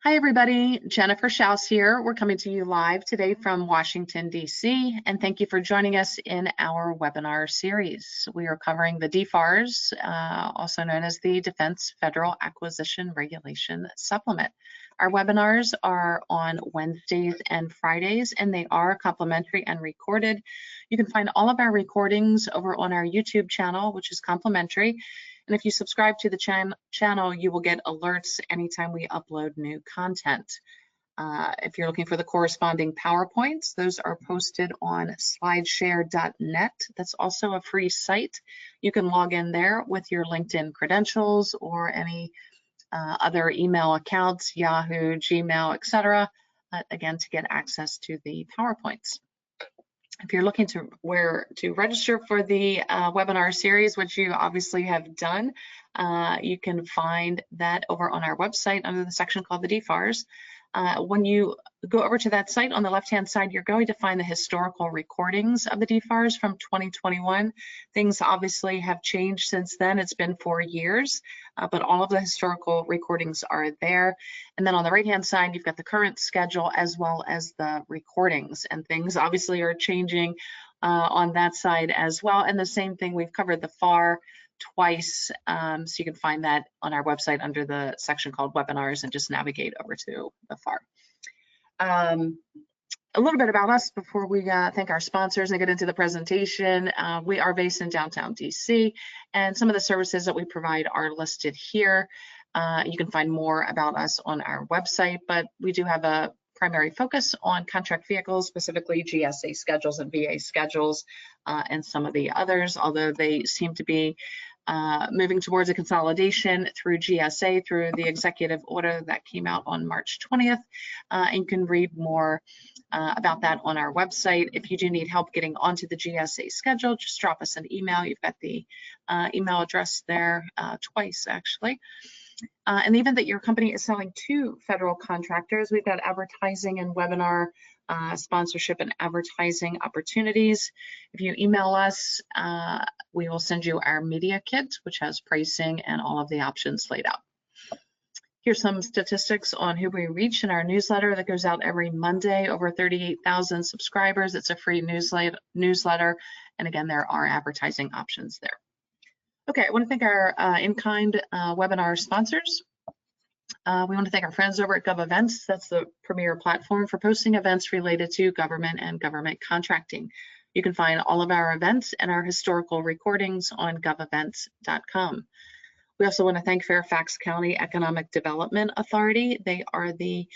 Hi, everybody. Jennifer Schaus here. We're coming to you live today from Washington, D.C., and thank you for joining us in our webinar series. We are covering the DFARS, also known as the Defense Federal Acquisition Regulation Supplement. Our webinars are on Wednesdays and Fridays, and they are complimentary and recorded. You can find all of our recordings over on our YouTube channel, which is complimentary. And if you subscribe to the channel, you will get alerts anytime we upload new content. If you're looking for the corresponding PowerPoints, those are posted on slideshare.net. That's also a free site. You can log in there with your LinkedIn credentials or any other email accounts, Yahoo, Gmail, etc. Again, to get access to the PowerPoints. If you're looking to where to register for the webinar series, which you obviously have done, you can find that over on our website under the section called the DFARS. When you go over to that site, on the left-hand side, you're going to find the historical recordings of the DFARS from 2021. Things obviously have changed since then. It's been 4 years, but all of the historical recordings are there. And then on the right-hand side, you've got the current schedule as well as the recordings, and things obviously are changing on that side as well. And the same thing, we've covered the FAR twice, so you can find that on our website under the section called webinars and just navigate over to the FAR. A little bit about us before we thank our sponsors and get into the presentation. We are based in downtown DC, and some of the services that we provide are listed here. You can find more about us on our website, but we do have a primary focus on contract vehicles, specifically GSA schedules and VA schedules, and some of the others, although they seem to be moving towards a consolidation through GSA, through the executive order that came out on March 20th. And you can read more about that on our website. If you do need help getting onto the GSA schedule, just drop us an email. You've got the email address there twice, actually. In the event that your company is selling to federal contractors, we've got advertising and webinar sponsorship and advertising opportunities. If you email us, we will send you our media kit, which has pricing and all of the options laid out. Here's some statistics on who we reach in our newsletter that goes out every Monday. Over 38,000 subscribers. It's a free newsletter. And again, there are advertising options there. Okay, I want to thank our in-kind webinar sponsors. We want to thank our friends over at GovEvents. That's the premier platform for posting events related to government and government contracting. You can find all of our events and our historical recordings on govevents.com. We also want to thank Fairfax County Economic Development Authority. They are the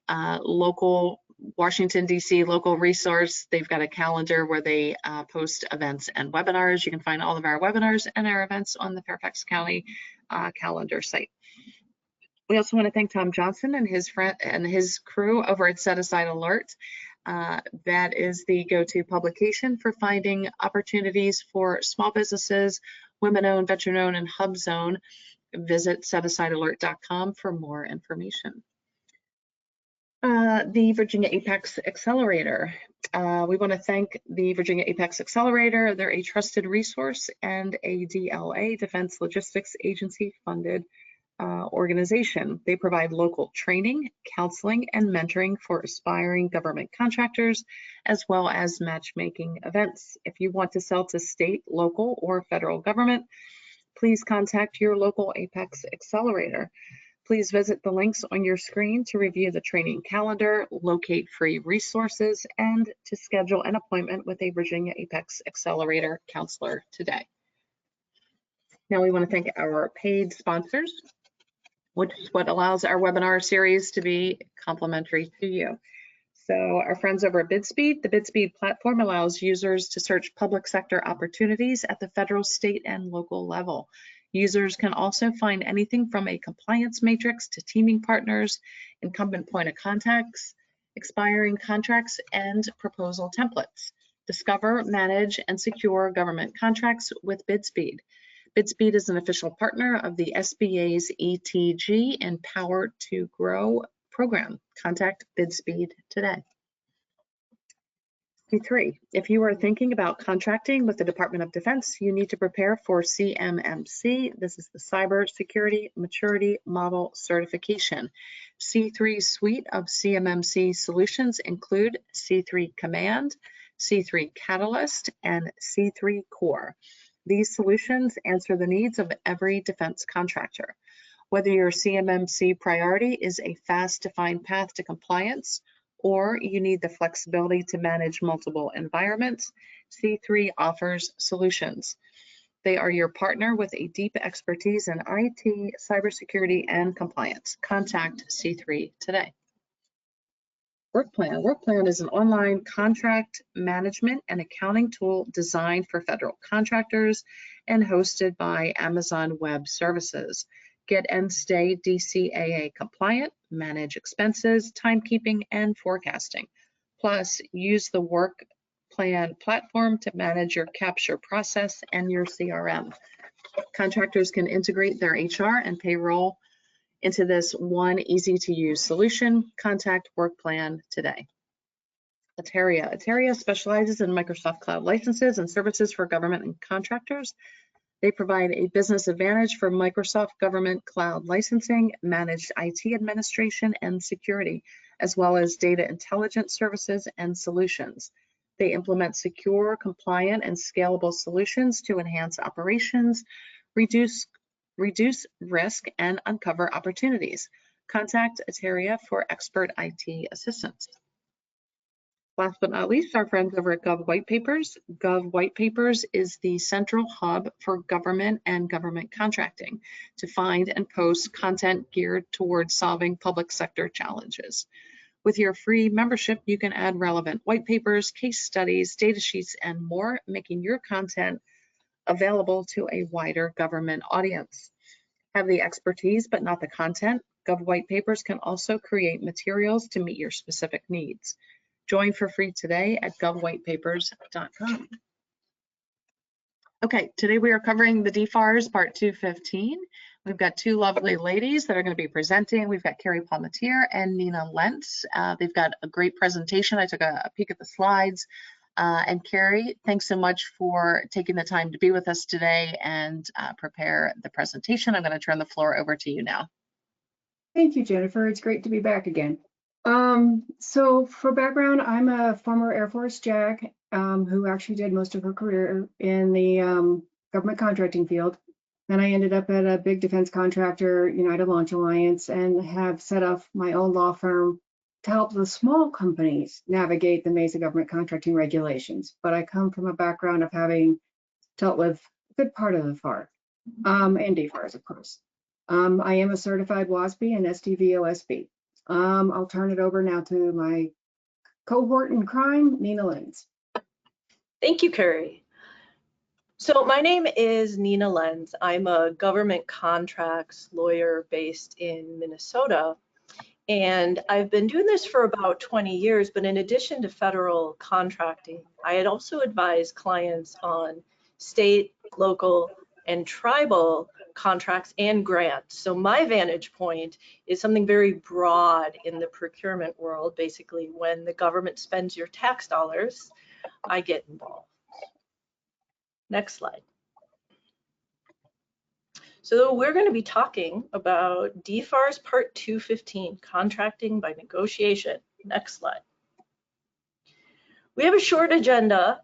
local Washington, D.C. local resource. They've got a calendar where they post events and webinars. You can find all of our webinars and our events on the Fairfax County calendar site. We also want to thank Tom Johnson and his crew over at Set Aside Alert. That is the go-to publication for finding opportunities for small businesses, women-owned, veteran-owned, and hub zone. Visit setasidealert.com for more information. The Virginia Apex Accelerator. We want to thank the Virginia Apex Accelerator. They're a trusted resource and a DLA, Defense Logistics Agency funded organization. They provide local training, counseling, and mentoring for aspiring government contractors, as well as matchmaking events. If you want to sell to state, local, or federal government, please contact your local Apex Accelerator. Please visit the links on your screen to review the training calendar, locate free resources, and to schedule an appointment with a Virginia Apex Accelerator counselor today. Now we want to thank our paid sponsors, which is what allows our webinar series to be complimentary to you. So our friends over at BidSpeed, the BidSpeed platform allows users to search public sector opportunities at the federal, state, and local level. Users can also find anything from a compliance matrix to teaming partners, incumbent point of contacts, expiring contracts, and proposal templates. Discover, manage, and secure government contracts with BidSpeed. BidSpeed is an official partner of the SBA's ETG and Power to Grow program. Contact BidSpeed today. P3, if you are thinking about contracting with the Department of Defense, you need to prepare for CMMC. This is the Cyber Security Maturity Model Certification. C3 suite of CMMC solutions include C3 Command, C3 Catalyst, and C3 Core. These solutions answer the needs of every defense contractor. Whether your CMMC priority is a fast defined path to compliance, or you need the flexibility to manage multiple environments, C3 offers solutions. They are your partner with a deep expertise in IT, cybersecurity, and compliance. Contact C3 today. WorkPlan. WorkPlan is an online contract management and accounting tool designed for federal contractors and hosted by Amazon Web Services. Get and stay DCAA compliant, manage expenses, timekeeping, and forecasting. Plus, use the WorkPlan platform to manage your capture process and your CRM. Contractors can integrate their HR and payroll into this one easy-to-use solution. Contact WorkPlan today. Ateria. Ateria specializes in Microsoft Cloud licenses and services for government and contractors. They provide a business advantage for Microsoft Government Cloud licensing, managed IT administration, and security, as well as data intelligence services and solutions. They implement secure, compliant, and scalable solutions to enhance operations, reduce risk, and uncover opportunities. Contact Ateria for expert IT assistance. Last but not least, our friends over at Gov White Papers. Gov White Papers is the central hub for government and government contracting to find and post content geared towards solving public sector challenges. With your free membership, you can add relevant white papers, case studies, data sheets, and more, making your content available to a wider government audience. Have the expertise but not the content? Gov White Papers can also create materials to meet your specific needs. Join for free today at govwhitepapers.com. Okay, today we are covering the DFARS Part 215. We've got two lovely ladies that are going to be presenting. We've got Carrie Palmatier and Nina Lentz. They've got a great presentation. I took a peek at the slides. And Carrie, thanks so much for taking the time to be with us today and prepare the presentation. I'm going to turn the floor over to you now. Thank you, Jennifer. It's great to be back again. So for background, I'm a former Air Force JAG who actually did most of her career in the government contracting field. Then I ended up at a big defense contractor, United Launch Alliance, and have set up my own law firm to help the small companies navigate the maze of government contracting regulations. But I come from a background of having dealt with a good part of the FAR and DFARS, of course. I am a certified WASB and SDVOSB. I'll turn it over now to my cohort in crime, Nina Lenz. Thank you, Carrie. So my name is Nina Lenz. I'm a government contracts lawyer based in Minnesota. And I've been doing this for about 20 years, but in addition to federal contracting, I had also advised clients on state, local, and tribal contracts and grants. So my vantage point is something very broad in the procurement world. Basically, when the government spends your tax dollars, I get involved. Next slide. So we're going to be talking about DFARS Part 215, Contracting by Negotiation. Next slide. We have a short agenda.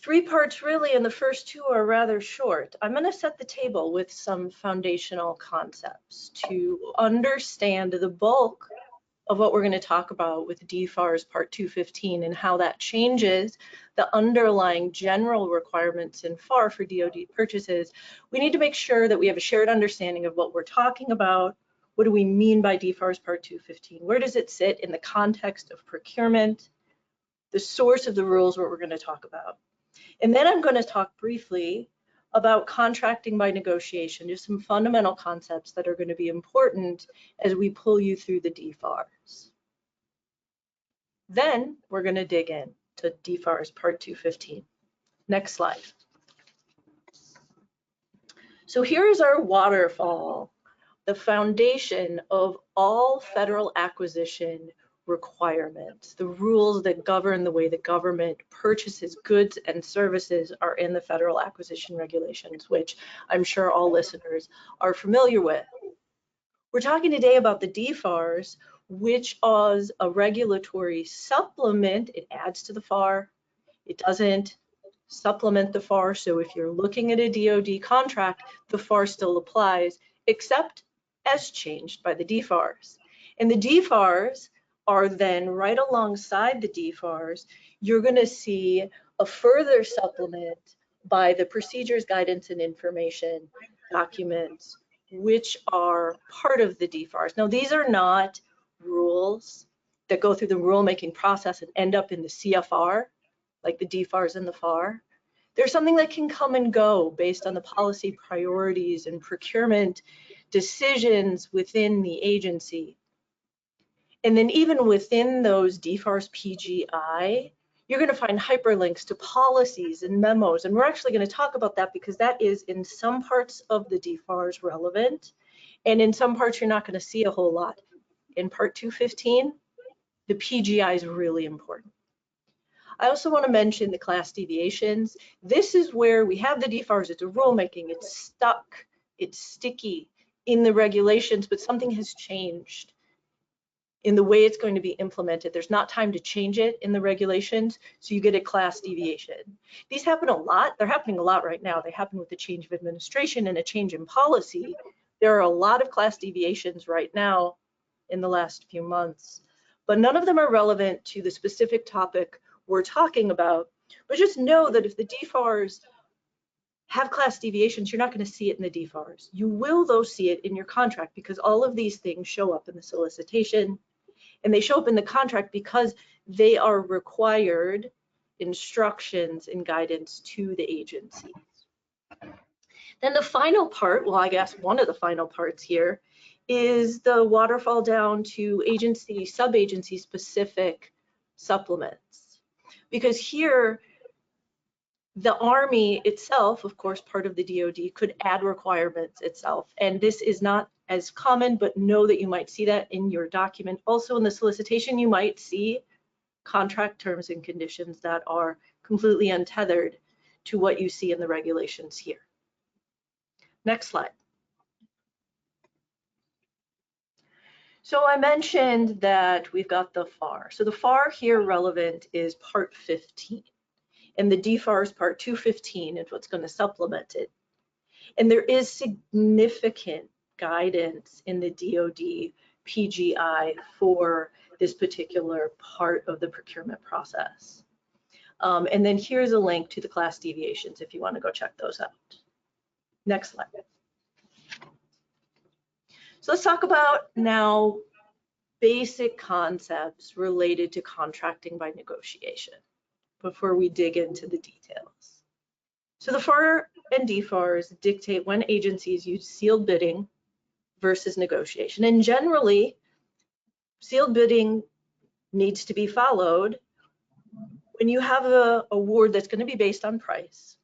3 parts really, and the first 2 are rather short. I'm going to set the table with some foundational concepts to understand the bulk of what we're going to talk about with DFARS Part 215 and how that changes the underlying general requirements in FAR for DoD purchases. We need to make sure that we have a shared understanding of what we're talking about. What do we mean by DFARS Part 215? Where does it sit in the context of procurement? The source of the rules, what we're going to talk about. And then I'm going to talk briefly about contracting by negotiation, just some fundamental concepts that are going to be important as we pull you through the DFARS. Then we're going to dig in to DFARS Part 215. Next slide. So here is our waterfall, the foundation of all federal acquisition requirements. The rules that govern the way the government purchases goods and services are in the federal acquisition regulations, which I'm sure all listeners are familiar with. We're talking today about the DFARS, which is a regulatory supplement. It adds to the FAR. It doesn't supplement the FAR. So if you're looking at a DoD contract, the FAR still applies, except as changed by the DFARS. And the DFARS are then right alongside the DFARS. You're going to see a further supplement by the procedures, guidance, and information documents, which are part of the DFARS. Now, these are not rules that go through the rulemaking process and end up in the CFR, like the DFARS and the FAR. There's something that can come and go based on the policy priorities and procurement decisions within the agency. And then even within those DFARS PGI, you're going to find hyperlinks to policies and memos. And we're actually going to talk about that because that is in some parts of the DFARS relevant. And in some parts, you're not going to see a whole lot. In Part 215, the PGI is really important. I also want to mention the class deviations. This is where we have the DFARS. It's a rulemaking. It's stuck. It's sticky in the regulations, but something has changed in the way it's going to be implemented. There's not time to change it in the regulations, so you get a class deviation. These happen a lot. They're happening a lot right now. They happen with the change of administration and a change in policy. There are a lot of class deviations right now in the last few months, but none of them are relevant to the specific topic we're talking about. But just know that if the DFARS have class deviations, you're not going to see it in the DFARS. You will, though, see it in your contract because all of these things show up in the solicitation. And they show up in the contract because they are required instructions and guidance to the agencies. Then the final part, well, I guess one of the final parts here, is the waterfall down to agency, sub-agency specific supplements. Because here, the Army itself, of course, part of the DoD, could add requirements itself. And this is not as common, but know that you might see that in your document. Also in the solicitation, you might see contract terms and conditions that are completely untethered to what you see in the regulations here. Next slide. So I mentioned that we've got the FAR. So the FAR here relevant is Part 15. And the DFARS Part 215 is what's going to supplement it. And there is significant guidance in the DoD PGI for this particular part of the procurement process. And then here's a link to the class deviations if you want to go check those out. Next slide. So let's talk about now basic concepts related to contracting by negotiation before we dig into the details. So the FAR and DFARS dictate when agencies use sealed bidding versus negotiation. And generally, sealed bidding needs to be followed when you have an award that's going to be based on price.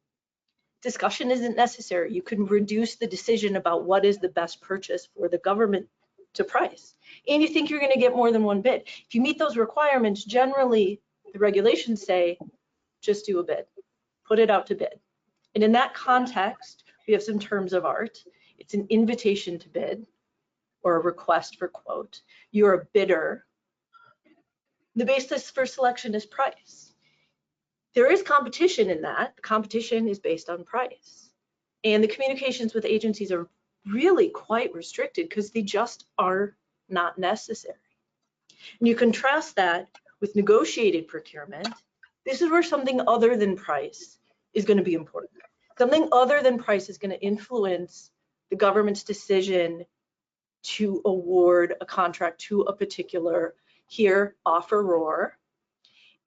Discussion isn't necessary. You can reduce the decision about what is the best purchase for the government to price. And you think you're going to get more than one bid. If you meet those requirements, generally the regulations say, just do a bid, put it out to bid. And in that context, we have some terms of art. It's an invitation to bid or a request for quote. You're a bidder. The basis for selection is price. There is competition in that. The competition is based on price. And the communications with agencies are really quite restricted because they just are not necessary. And you contrast that with negotiated procurement. This is where something other than price is going to be important. Something other than price is going to influence the government's decision to award a contract to a particular, here, offeror.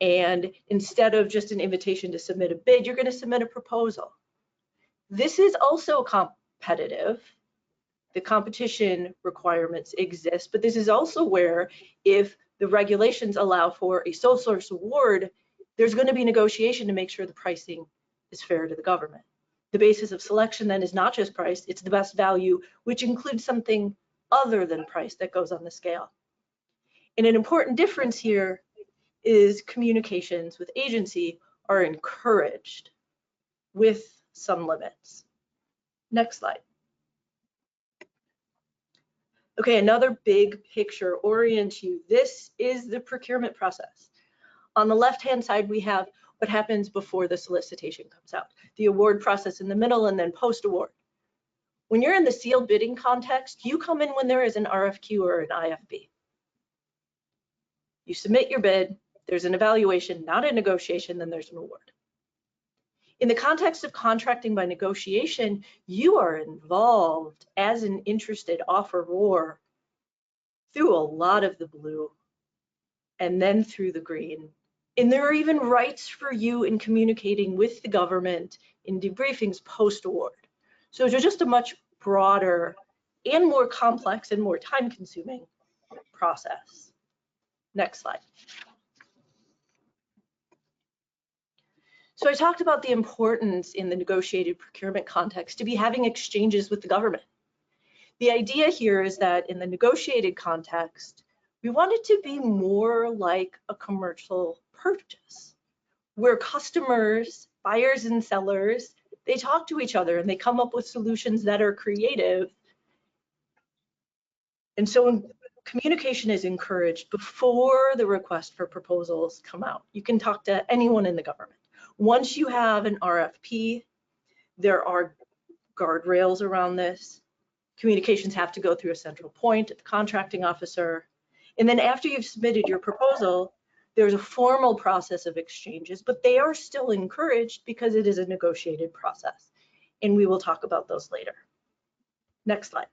And instead of just an invitation to submit a bid, you're going to submit a proposal. This is also competitive. The competition requirements exist, but this is also where if the regulations allow for a sole source award, there's going to be negotiation to make sure the pricing is fair to the government. The basis of selection then is not just price, it's the best value, which includes something other than price that goes on the scale. And an important difference here is communications with agency are encouraged with some limits. Next slide. Okay, another big picture orient you. This is the procurement process. On the left-hand side, we have what happens before the solicitation comes out, the award process in the middle, and then post-award. When you're in the sealed bidding context, you come in when there is an RFQ or an IFB. You submit your bid, there's an evaluation, not a negotiation, then there's an award. In the context of contracting by negotiation, you are involved as an interested offeror through a lot of the blue and then through the green. And there are even rights for you in communicating with the government in debriefings post-award. So it's just a much broader and more complex and more time-consuming process. Next slide. So I talked about the importance in the negotiated procurement context to be having exchanges with the government. The idea here is that in the negotiated context, we want it to be more like a commercial purchase, where customers, buyers and sellers, they talk to each other and they come up with solutions that are creative. And so communication is encouraged before the request for proposals come out. You can talk to anyone in the government. Once you have an RFP, there are guardrails around this. Communications have to go through a central point at the contracting officer. And then after you've submitted your proposal, there's a formal process of exchanges, but they are still encouraged because it is a negotiated process. And we will talk about those later. Next slide.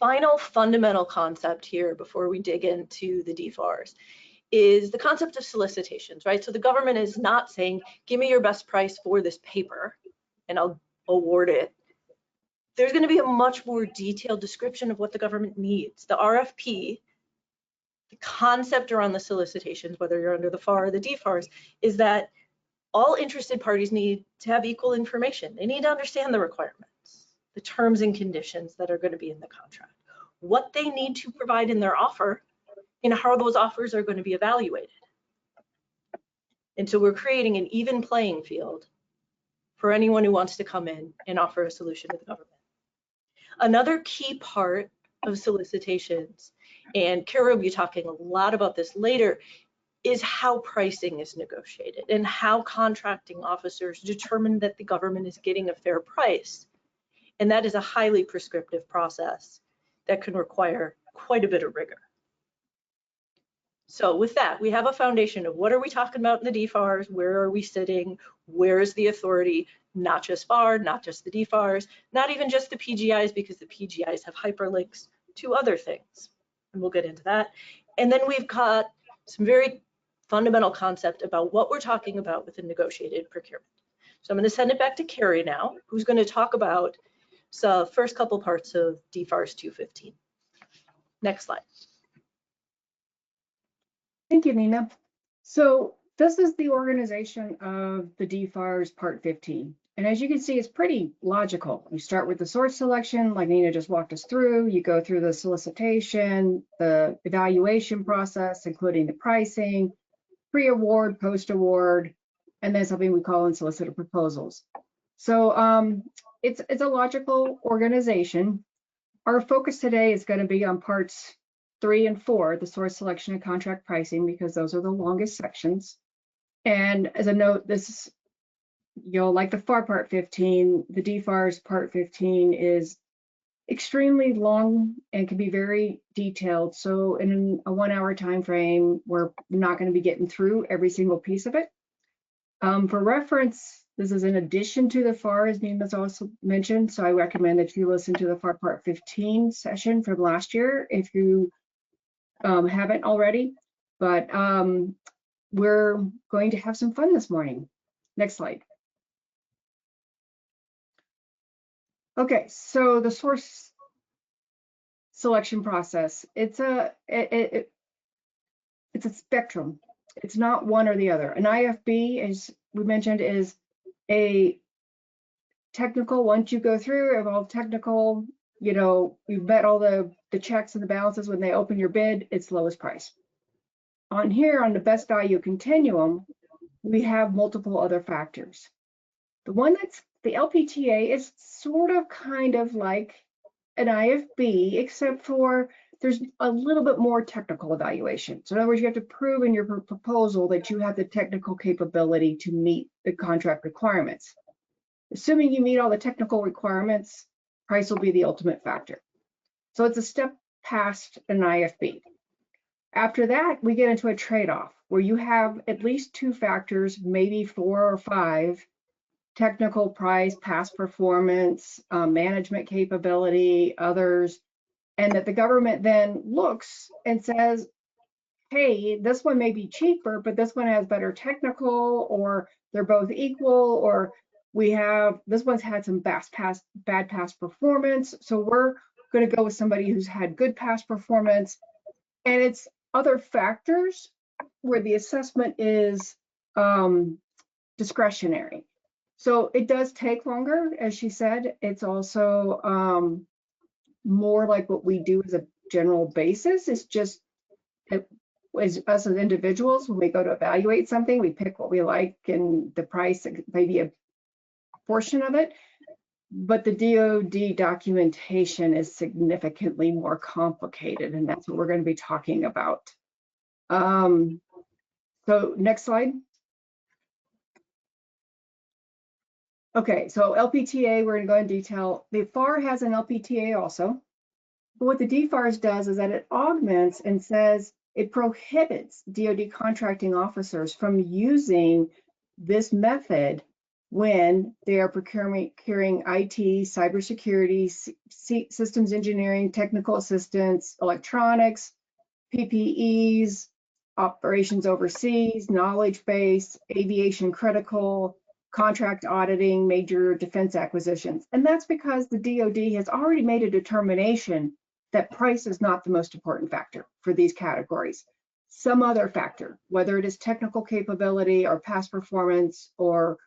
Final fundamental concept here before we dig into the DFARS is the concept of solicitations, right? So the government is not saying, give me your best price for this paper and I'll award it. There's going to be a much more detailed description of what the government needs. The RFP, the concept around the solicitations, whether you're under the FAR or the DFARS, is that all interested parties need to have equal information. They need to understand the requirements, the terms and conditions that are going to be in the contract, what they need to provide in their offer, and how those offers are going to be evaluated. And so we're creating an even playing field for anyone who wants to come in and offer a solution to the government. Another key part of solicitations, and Kara will be talking a lot about this later, is how pricing is negotiated and how contracting officers determine that the government is getting a fair price. And that is a highly prescriptive process that can require quite a bit of rigor. So with that, we have a foundation of what are we talking about in the DFARS, where are we sitting, where is the authority, not just FAR, not just the DFARS, not even just the PGIs, because the PGIs have hyperlinks to other things. And we'll get into that. And then we've got some very fundamental concept about what we're talking about with the negotiated procurement. So I'm going to send it back to Carrie now, who's going to talk about the first couple parts of DFARS 215. Next slide. Thank you, Nina. So this is the organization of the DFARS Part 15. And as you can see, it's pretty logical. You start with the source selection, like Nina just walked us through. You go through the solicitation, the evaluation process, including the pricing, pre-award, post-award, and then something we call unsolicited proposals. So it's a logical organization. Our focus today is going to be on parts 3 and 4, the source selection and contract pricing, because those are the longest sections. And as a note, this is, like the FAR Part 15, the DFARS Part 15 is extremely long and can be very detailed. So in a 1-hour time frame, we're not going to be getting through every single piece of it. For reference, this is in addition to the FAR, as Nina's also mentioned. So I recommend that you listen to the FAR Part 15 session from last year if you haven't already. But we're going to have some fun this morning. Next slide. Okay, so the source selection process, it's a spectrum. It's not one or the other. An IFB, as we mentioned, is a technical. Once you go through all technical, you've met all the checks and the balances. When they open your bid, it's lowest price. On here, on the best value continuum, we have multiple other factors. The one that's the LPTA is sort of kind of like an IFB, except for there's a little bit more technical evaluation. So in other words, you have to prove in your proposal that you have the technical capability to meet the contract requirements. Assuming you meet all the technical requirements, price will be the ultimate factor. So it's a step past an IFB. After that, we get into a trade-off where you have at least 2 factors, maybe 4 or 5, technical, price, past performance, management capability, others, and that the government then looks and says, hey, this one may be cheaper, but this one has better technical, or they're both equal, or this one's had some bad past performance, so we're going to go with somebody who's had good past performance. And it's other factors where the assessment is discretionary. So it does take longer, as she said. It's also more like what we do as a general basis. It's just as us as individuals, when we go to evaluate something, we pick what we like, and the price may be a portion of it. But the DoD documentation is significantly more complicated, and that's what we're going to be talking about. So next slide. Okay, so LPTA, we're going to go in detail. The FAR has an LPTA also. But what the DFARS does is that it augments and says it prohibits DoD contracting officers from using this method when they are procuring IT, cybersecurity, systems engineering, technical assistance, electronics, PPEs, operations overseas, knowledge base, aviation critical, contract auditing, major defense acquisitions. And that's because the DoD has already made a determination that price is not the most important factor for these categories. Some other factor, whether it is technical capability or past performance or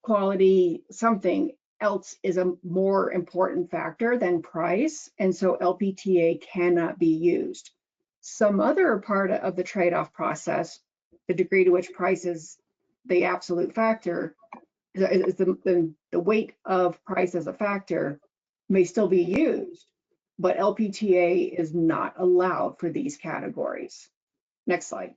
quality, something else is a more important factor than price, and so LPTA cannot be used. Some other part of the trade-off process, the degree to which price is the absolute factor, is the weight of price as a factor, may still be used, but LPTA is not allowed for these categories. Next slide.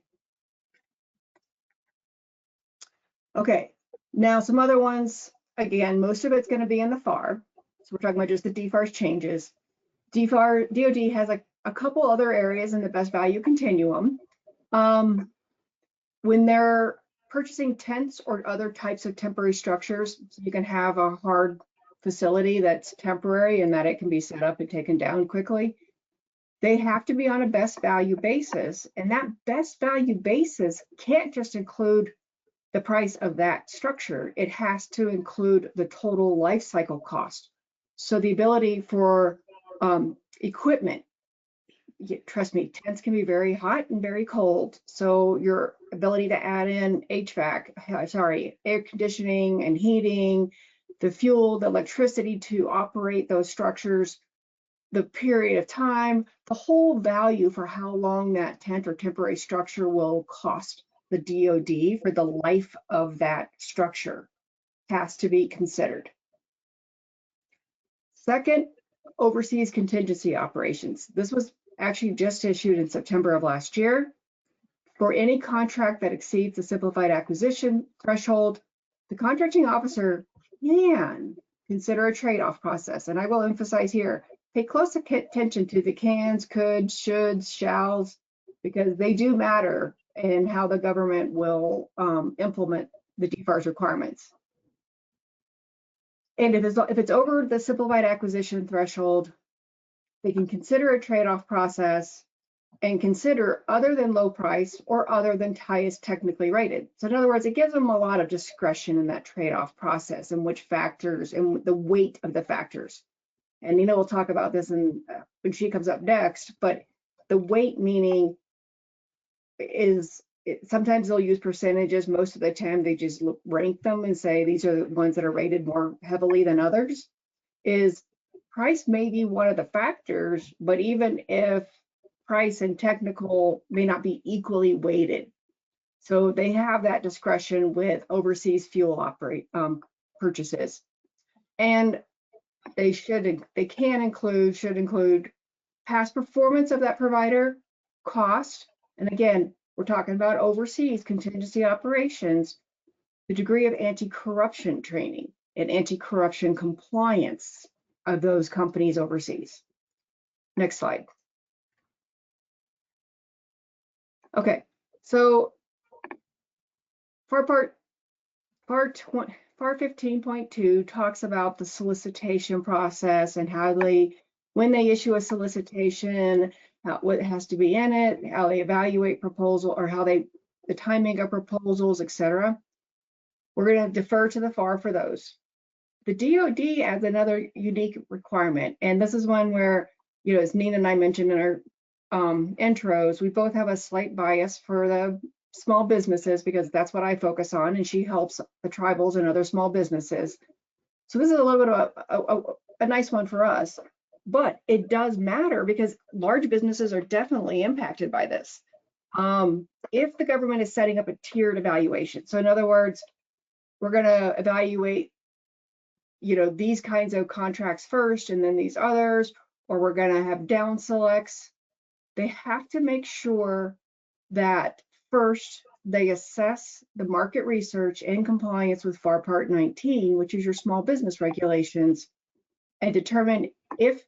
Okay, now some other ones, again, most of it's going to be in the FAR. So we're talking about just the DFARS changes. DoD has a couple other areas in the best value continuum. When they're purchasing tents or other types of temporary structures, so you can have a hard facility that's temporary and that it can be set up and taken down quickly, they have to be on a best value basis. And that best value basis can't just include the price of that structure. It has to include the total life cycle cost. So the ability for equipment, trust me, tents can be very hot and very cold. So your ability to add in air conditioning and heating, the fuel, the electricity to operate those structures, the period of time, the whole value for how long that tent or temporary structure will cost the DoD for the life of that structure has to be considered. Second, overseas contingency operations. This was actually just issued in September of last year. For any contract that exceeds the simplified acquisition threshold, the contracting officer can consider a trade-off process. And I will emphasize here, pay close attention to the cans, coulds, shoulds, shalls, because they do matter in how the government will implement the DFARS requirements. And if it's over the simplified acquisition threshold, they can consider a trade-off process and consider other than low price or other than highest technically rated. So in other words, it gives them a lot of discretion in that trade-off process and which factors and the weight of the factors. And Nina will talk about this when she comes up next, but the weight meaning is, sometimes they'll use percentages. Most of the time they just rank them and say these are the ones that are rated more heavily than others. Is price may be one of the factors, but even if price and technical may not be equally weighted. So they have that discretion with overseas fuel purchases. And they should include past performance of that provider, cost, and again, we're talking about overseas contingency operations, the degree of anti-corruption training and anti-corruption compliance of those companies overseas. Next slide. Okay, so FAR 15.2 talks about the solicitation process and how when they issue a solicitation, what has to be in it, how they evaluate proposal, or the timing of proposals, etc. We're going to defer to the FAR for those. The DoD adds another unique requirement, and this is one where, as Nina and I mentioned in our intros, we both have a slight bias for the small businesses because that's what I focus on, and she helps the tribals and other small businesses. So this is a little bit of a nice one for us, but it does matter because large businesses are definitely impacted by this. If the government is setting up a tiered evaluation, so in other words, we're going to evaluate, these kinds of contracts first and then these others, or we're going to have down selects, they have to make sure that first they assess the market research and compliance with FAR Part 19, which is your small business regulations, and determine if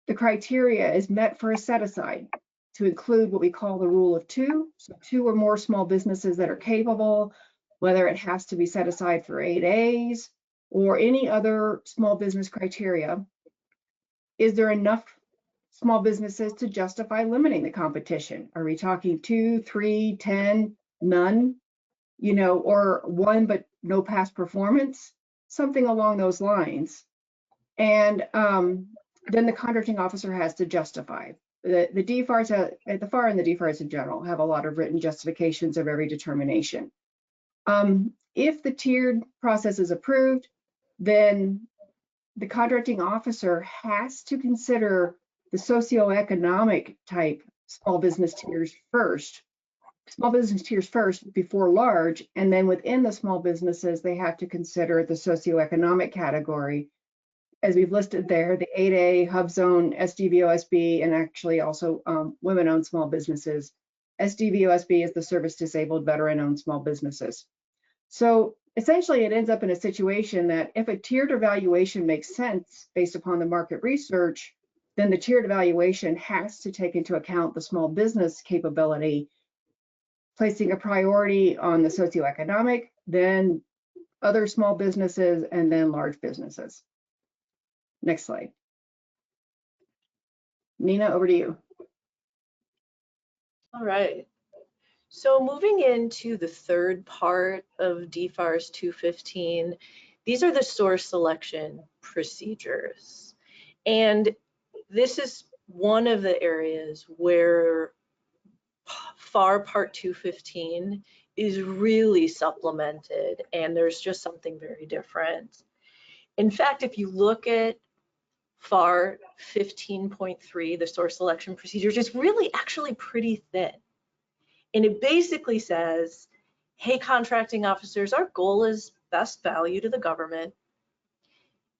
the criteria is met for a set aside to include what we call the rule of two. So 2 or more small businesses that are capable, whether it has to be set aside for 8As or any other small business criteria. Is there enough small businesses to justify limiting the competition? Are we talking 2, 3, 10, none, or 1 but no past performance? Something along those lines. And then the contracting officer has to justify. The DFARS, at the FAR and the DFARS in general, have a lot of written justifications of every determination. If the tiered process is approved, then the contracting officer has to consider the socioeconomic type small business tiers first before large, and then within the small businesses, they have to consider the socioeconomic category, as we've listed there, the 8A, Hub Zone, SDVOSB, and actually also women-owned small businesses. SDVOSB is the service disabled veteran-owned small businesses. So essentially, it ends up in a situation that if a tiered evaluation makes sense based upon the market research, then the tiered evaluation has to take into account the small business capability, placing a priority on the socioeconomic, then other small businesses, and then large businesses. Next slide. Nina, over to you. All right. So moving into the third part of DFARS 215, these are the source selection procedures. And this is one of the areas where FAR Part 215 is really supplemented, and there's just something very different. In fact, if you look at FAR 15.3, the source selection procedures, it's really actually pretty thin. And it basically says, hey, contracting officers, our goal is best value to the government.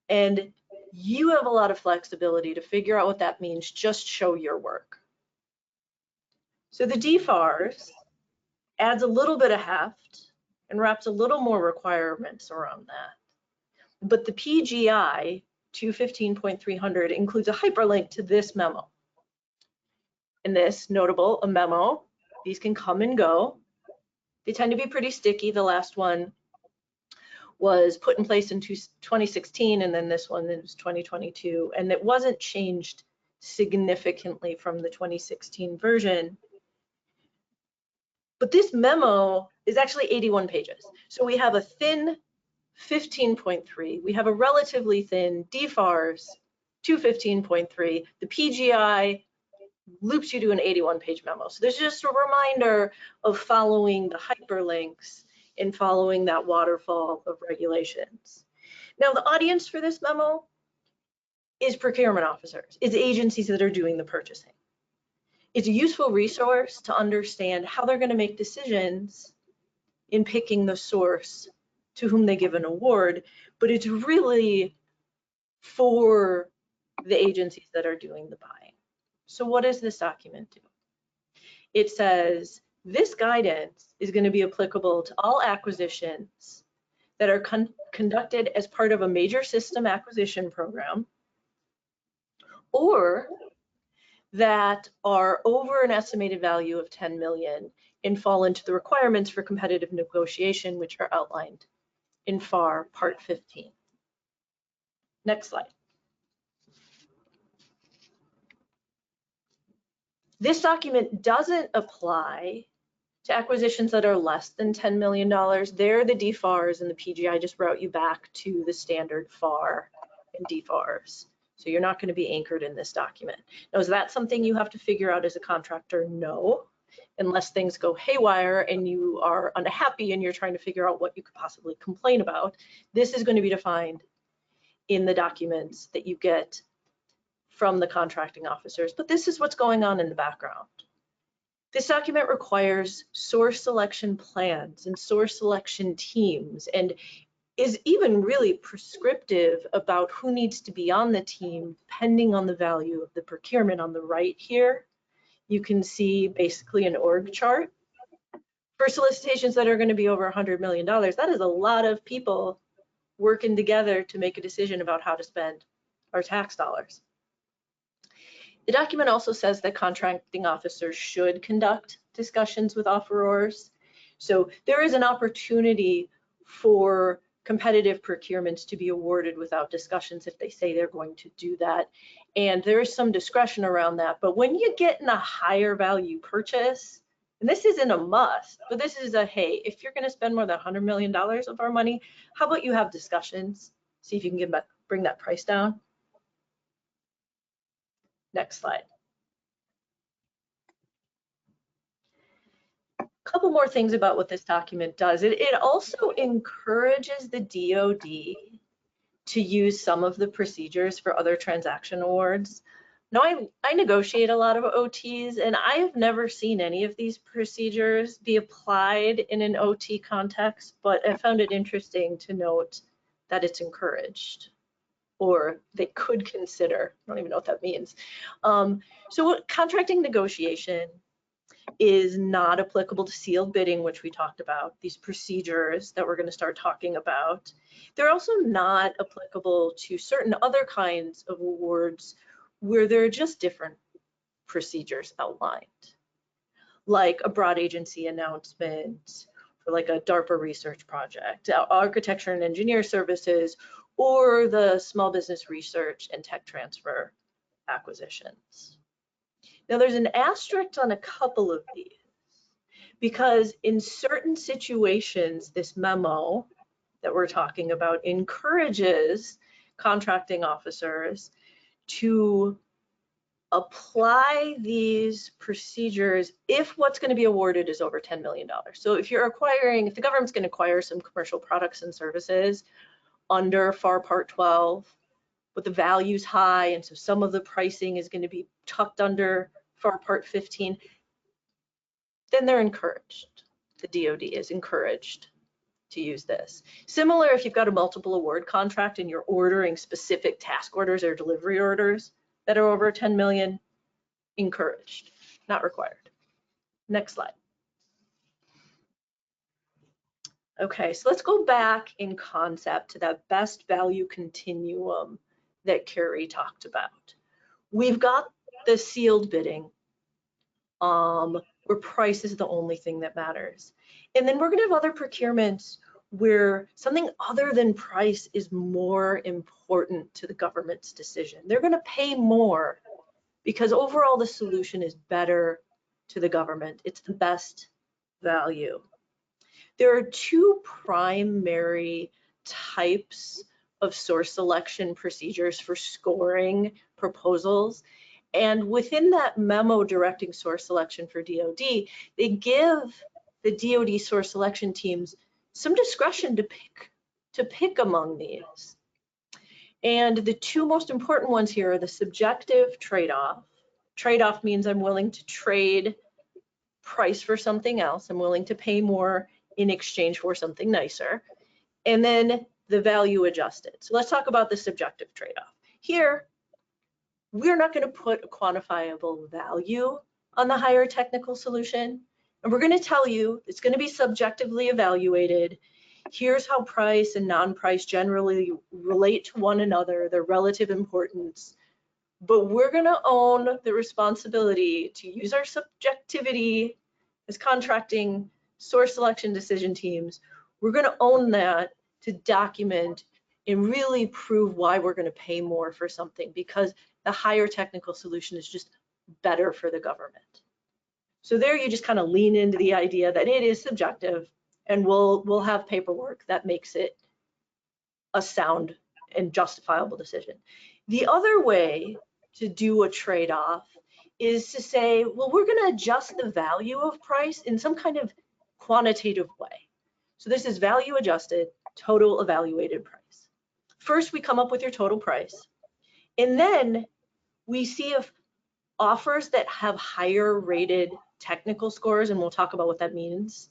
And you have a lot of flexibility to figure out what that means. Just show your work. So the DFARS adds a little bit of heft and wraps a little more requirements around that. But the PGI 215.300 includes a hyperlink to this memo. And this, notable, a memo, these can come and go. They tend to be pretty sticky. The last one was put in place in 2016, and then this one is 2022. And it wasn't changed significantly from the 2016 version. But this memo is actually 81 pages. So we have a thin 15.3. We have a relatively thin DFARS 215.3. The PGI loops you to an 81-page memo. So there's just a reminder of following the hyperlinks and following that waterfall of regulations. Now, the audience for this memo is procurement officers. It's agencies that are doing the purchasing. It's a useful resource to understand how they're going to make decisions in picking the source to whom they give an award, but it's really for the agencies that are doing the buying. So what does this document do? It says this guidance is going to be applicable to all acquisitions that are conducted as part of a major system acquisition program, or that are over an estimated value of 10 million and fall into the requirements for competitive negotiation, which are outlined in FAR Part 15. Next slide. This document doesn't apply to acquisitions that are less than $10 million. They're the DFARS and the PGI just route you back to the standard FAR and DFARS. So you're not going to be anchored in this document. Now, is that something you have to figure out as a contractor? No, unless things go haywire and you are unhappy and you're trying to figure out what you could possibly complain about. This is going to be defined in the documents that you get from the contracting officers, but this is what's going on in the background. This document requires source selection plans and source selection teams, and is even really prescriptive about who needs to be on the team depending on the value of the procurement. On the right here, you can see basically an org chart. For solicitations that are going to be over $100 million, that is a lot of people working together to make a decision about how to spend our tax dollars. The document also says that contracting officers should conduct discussions with offerors. So there is an opportunity for competitive procurements to be awarded without discussions if they say they're going to do that. And there is some discretion around that. But when you get in a higher value purchase, and this isn't a must, but this is a, hey, if you're going to spend more than $100 million of our money, how about you have discussions, see if you can bring that price down. Next slide. A couple more things about what this document does. It also encourages the DoD to use some of the procedures for other transaction awards. Now, I negotiate a lot of OTs, and I have never seen any of these procedures be applied in an OT context, but I found it interesting to note that it's encouraged, or they could consider. I don't even know what that means. So what contracting negotiation is not applicable to sealed bidding, which we talked about, these procedures that we're going to start talking about. They're also not applicable to certain other kinds of awards where there are just different procedures outlined, like a broad agency announcement, or like a DARPA research project, architecture and engineer services, or the small business research and tech transfer acquisitions. Now, there's an asterisk on a couple of these, because in certain situations, this memo that we're talking about encourages contracting officers to apply these procedures if what's going to be awarded is over $10 million. So if you're acquiring, if the government's going to acquire some commercial products and services under FAR Part 12, but the value's high, and so some of the pricing is going to be tucked under FAR Part 15, then they're encouraged. The DoD is encouraged to use this. Similar if you've got a multiple award contract and you're ordering specific task orders or delivery orders that are over 10 million, encouraged, not required. Next slide. Okay, so let's go back in concept to that best value continuum that Carrie talked about. We've got the sealed bidding, where price is the only thing that matters. And then we're gonna have other procurements where something other than price is more important to the government's decision. They're gonna pay more because overall the solution is better to the government. It's the best value. There are two primary types of source selection procedures for scoring proposals. And within that memo directing source selection for DoD, they give the DoD source selection teams some discretion to pick among these. And the two most important ones here are the subjective trade-off. Trade-off means I'm willing to trade price for something else. I'm willing to pay more in exchange for something nicer. And then the value adjusted. So let's talk about the subjective trade-off. Here, we're not going to put a quantifiable value on the higher technical solution. And we're going to tell you it's going to be subjectively evaluated. Here's how price and non-price generally relate to one another, their relative importance. But we're going to own the responsibility to use our subjectivity as contracting source selection decision teams. We're going to own that to document and really prove why we're going to pay more for something, because the higher technical solution is just better for the government. So there you just kind of lean into the idea that it is subjective, and we'll have paperwork that makes it a sound and justifiable decision. The other way to do a trade-off is to say, well, we're going to adjust the value of price in some kind of quantitative way. So this is value adjusted, total evaluated price. First, we come up with your total price, and then we see if offers that have higher rated technical scores, and we'll talk about what that means,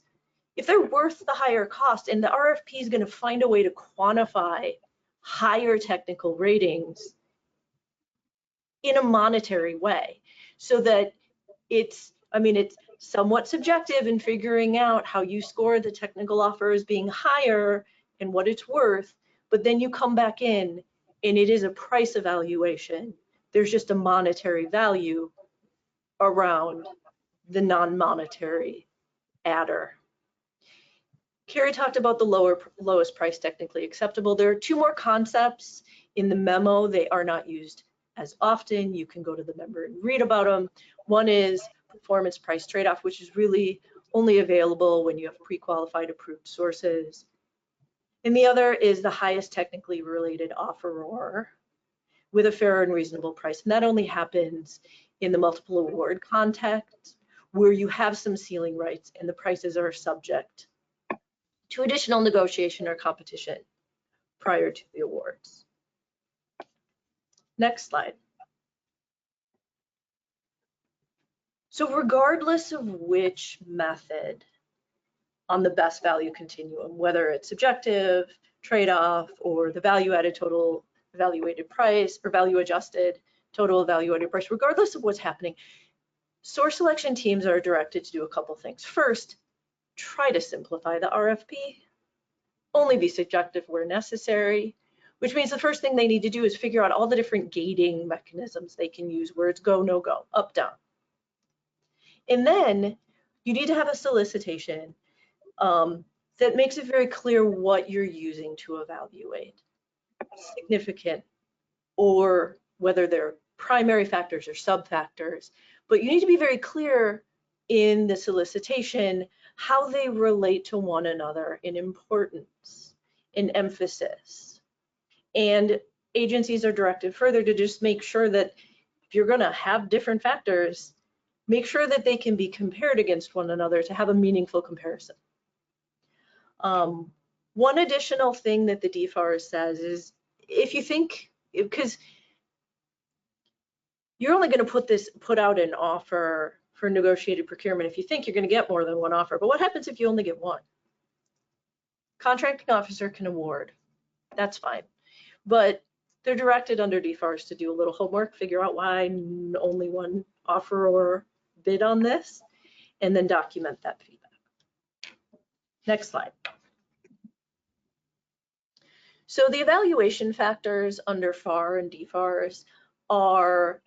if they're worth the higher cost, and the RFP is going to find a way to quantify higher technical ratings in a monetary way, so that it's somewhat subjective in figuring out how you score the technical offer as being higher and what it's worth, but then you come back in and it is a price evaluation. There's just a monetary value around the non-monetary adder. Carrie talked about the lowest price technically acceptable. There are two more concepts in the memo. They are not used as often. You can go to the member and read about them. One is performance price trade-off, which is really only available when you have pre-qualified approved sources. And the other is the highest technically related offeror with a fair and reasonable price. And that only happens in the multiple award context, where you have some ceiling rights and the prices are subject to additional negotiation or competition prior to the awards. Next slide. So regardless of which method on the best value continuum, whether it's subjective, trade-off, or the value-added total evaluated price, or value-adjusted total evaluated price, regardless of what's happening, source selection teams are directed to do a couple things. First, try to simplify the RFP, only be subjective where necessary, which means the first thing they need to do is figure out all the different gating mechanisms they can use, where it's go, no go, up, down. And then you need to have a solicitation that makes it very clear what you're using to evaluate significant, or whether they're primary factors or sub-factors. But you need to be very clear in the solicitation how they relate to one another in importance, in emphasis. And agencies are directed further to just make sure that if you're going to have different factors, make sure that they can be compared against one another to have a meaningful comparison. One additional thing that the DFARS says is, if you think, because you're only going to put out an offer for negotiated procurement if you think you're going to get more than one offer. But what happens if you only get one? Contracting officer can award. That's fine. But they're directed under DFARS to do a little homework, figure out why only one offeror bid on this, and then document that feedback. Next slide. So the evaluation factors under FAR and DFARS are,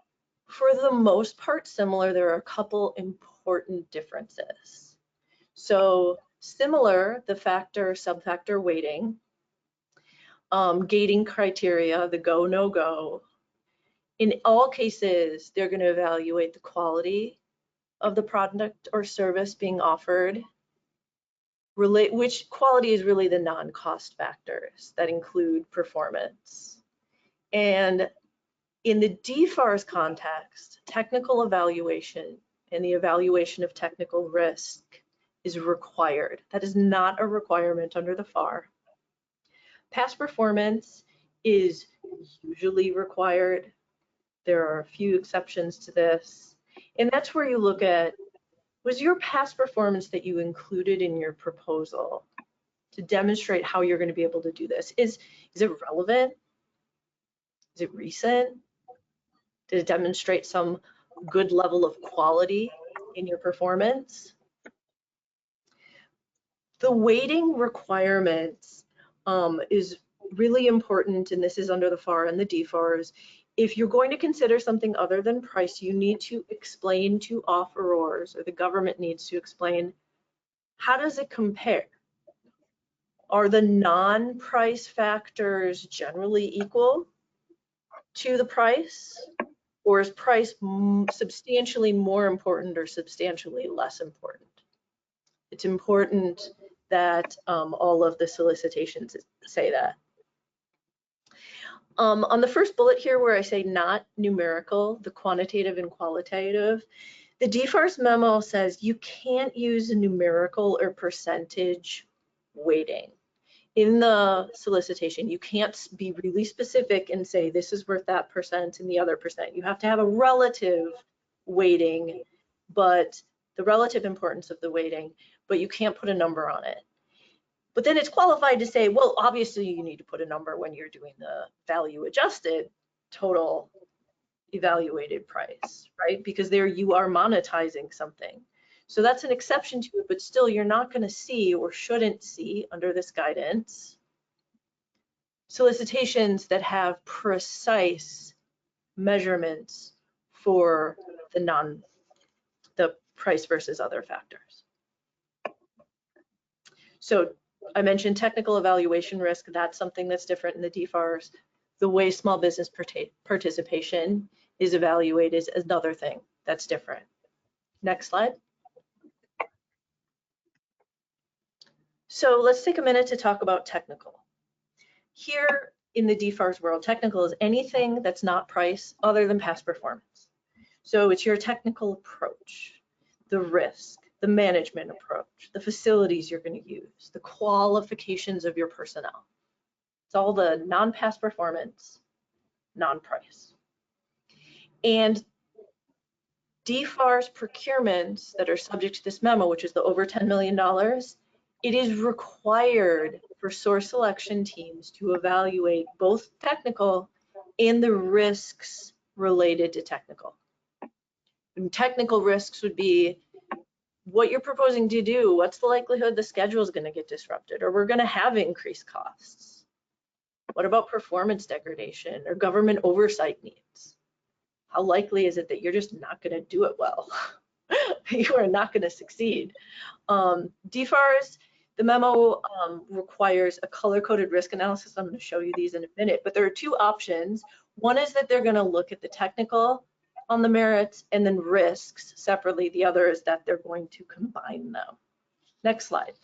for the most part, similar. There are a couple important differences. So similar, the factor, sub-factor weighting, gating criteria, the go, no go. In all cases, they're going to evaluate the quality of the product or service being offered, which quality is really the non-cost factors that include performance. And in the DFARS context, technical evaluation and the evaluation of technical risk is required. That is not a requirement under the FAR. Past performance is usually required. There are a few exceptions to this. And that's where you look at, was your past performance that you included in your proposal to demonstrate how you're going to be able to do this. Is it relevant? Is it recent? Did it demonstrate some good level of quality in your performance? The weighting requirements is really important, and this is under the FAR and the DFARS. If you're going to consider something other than price, you need to explain to offerors, or the government needs to explain, how does it compare? Are the non-price factors generally equal to the price, or is price substantially more important or substantially less important? It's important that all of the solicitations say that. On the first bullet here where I say not numerical, the quantitative and qualitative, the DFARS memo says you can't use a numerical or percentage weighting. In the solicitation, you can't be really specific and say this is worth that percent and the other percent. You have to have a relative weighting, but the relative importance of the weighting, but you can't put a number on it. But then it's qualified to say, well, obviously you need to put a number when you're doing the value adjusted total evaluated price, right? Because there you are monetizing something. So that's an exception to it, but still you're not going to see, or shouldn't see under this guidance, solicitations that have precise measurements for the price versus other factors. So I mentioned technical evaluation risk. That's something that's different in the DFARS. The way small business participation is evaluated is another thing that's different. Next slide. So let's take a minute to talk about technical. Here in the DFARS world, technical is anything that's not price other than past performance. So it's your technical approach, the risk, the management approach, the facilities you're going to use, the qualifications of your personnel. It's all the non-past performance, non-price. And DFARS procurements that are subject to this memo, which is the over $10 million, it is required for source selection teams to evaluate both technical and the risks related to technical. And technical risks would be what you're proposing to do. What's the likelihood the schedule is going to get disrupted, or we're going to have increased costs? What about performance degradation or government oversight needs? How likely is it that you're just not going to do it well? You are not going to succeed. DFARS, the memo requires a color-coded risk analysis. I'm going to show you these in a minute, but there are two options. One is that they're going to look at the technical on the merits and then risks separately. The other is that they're going to combine them. Next slide.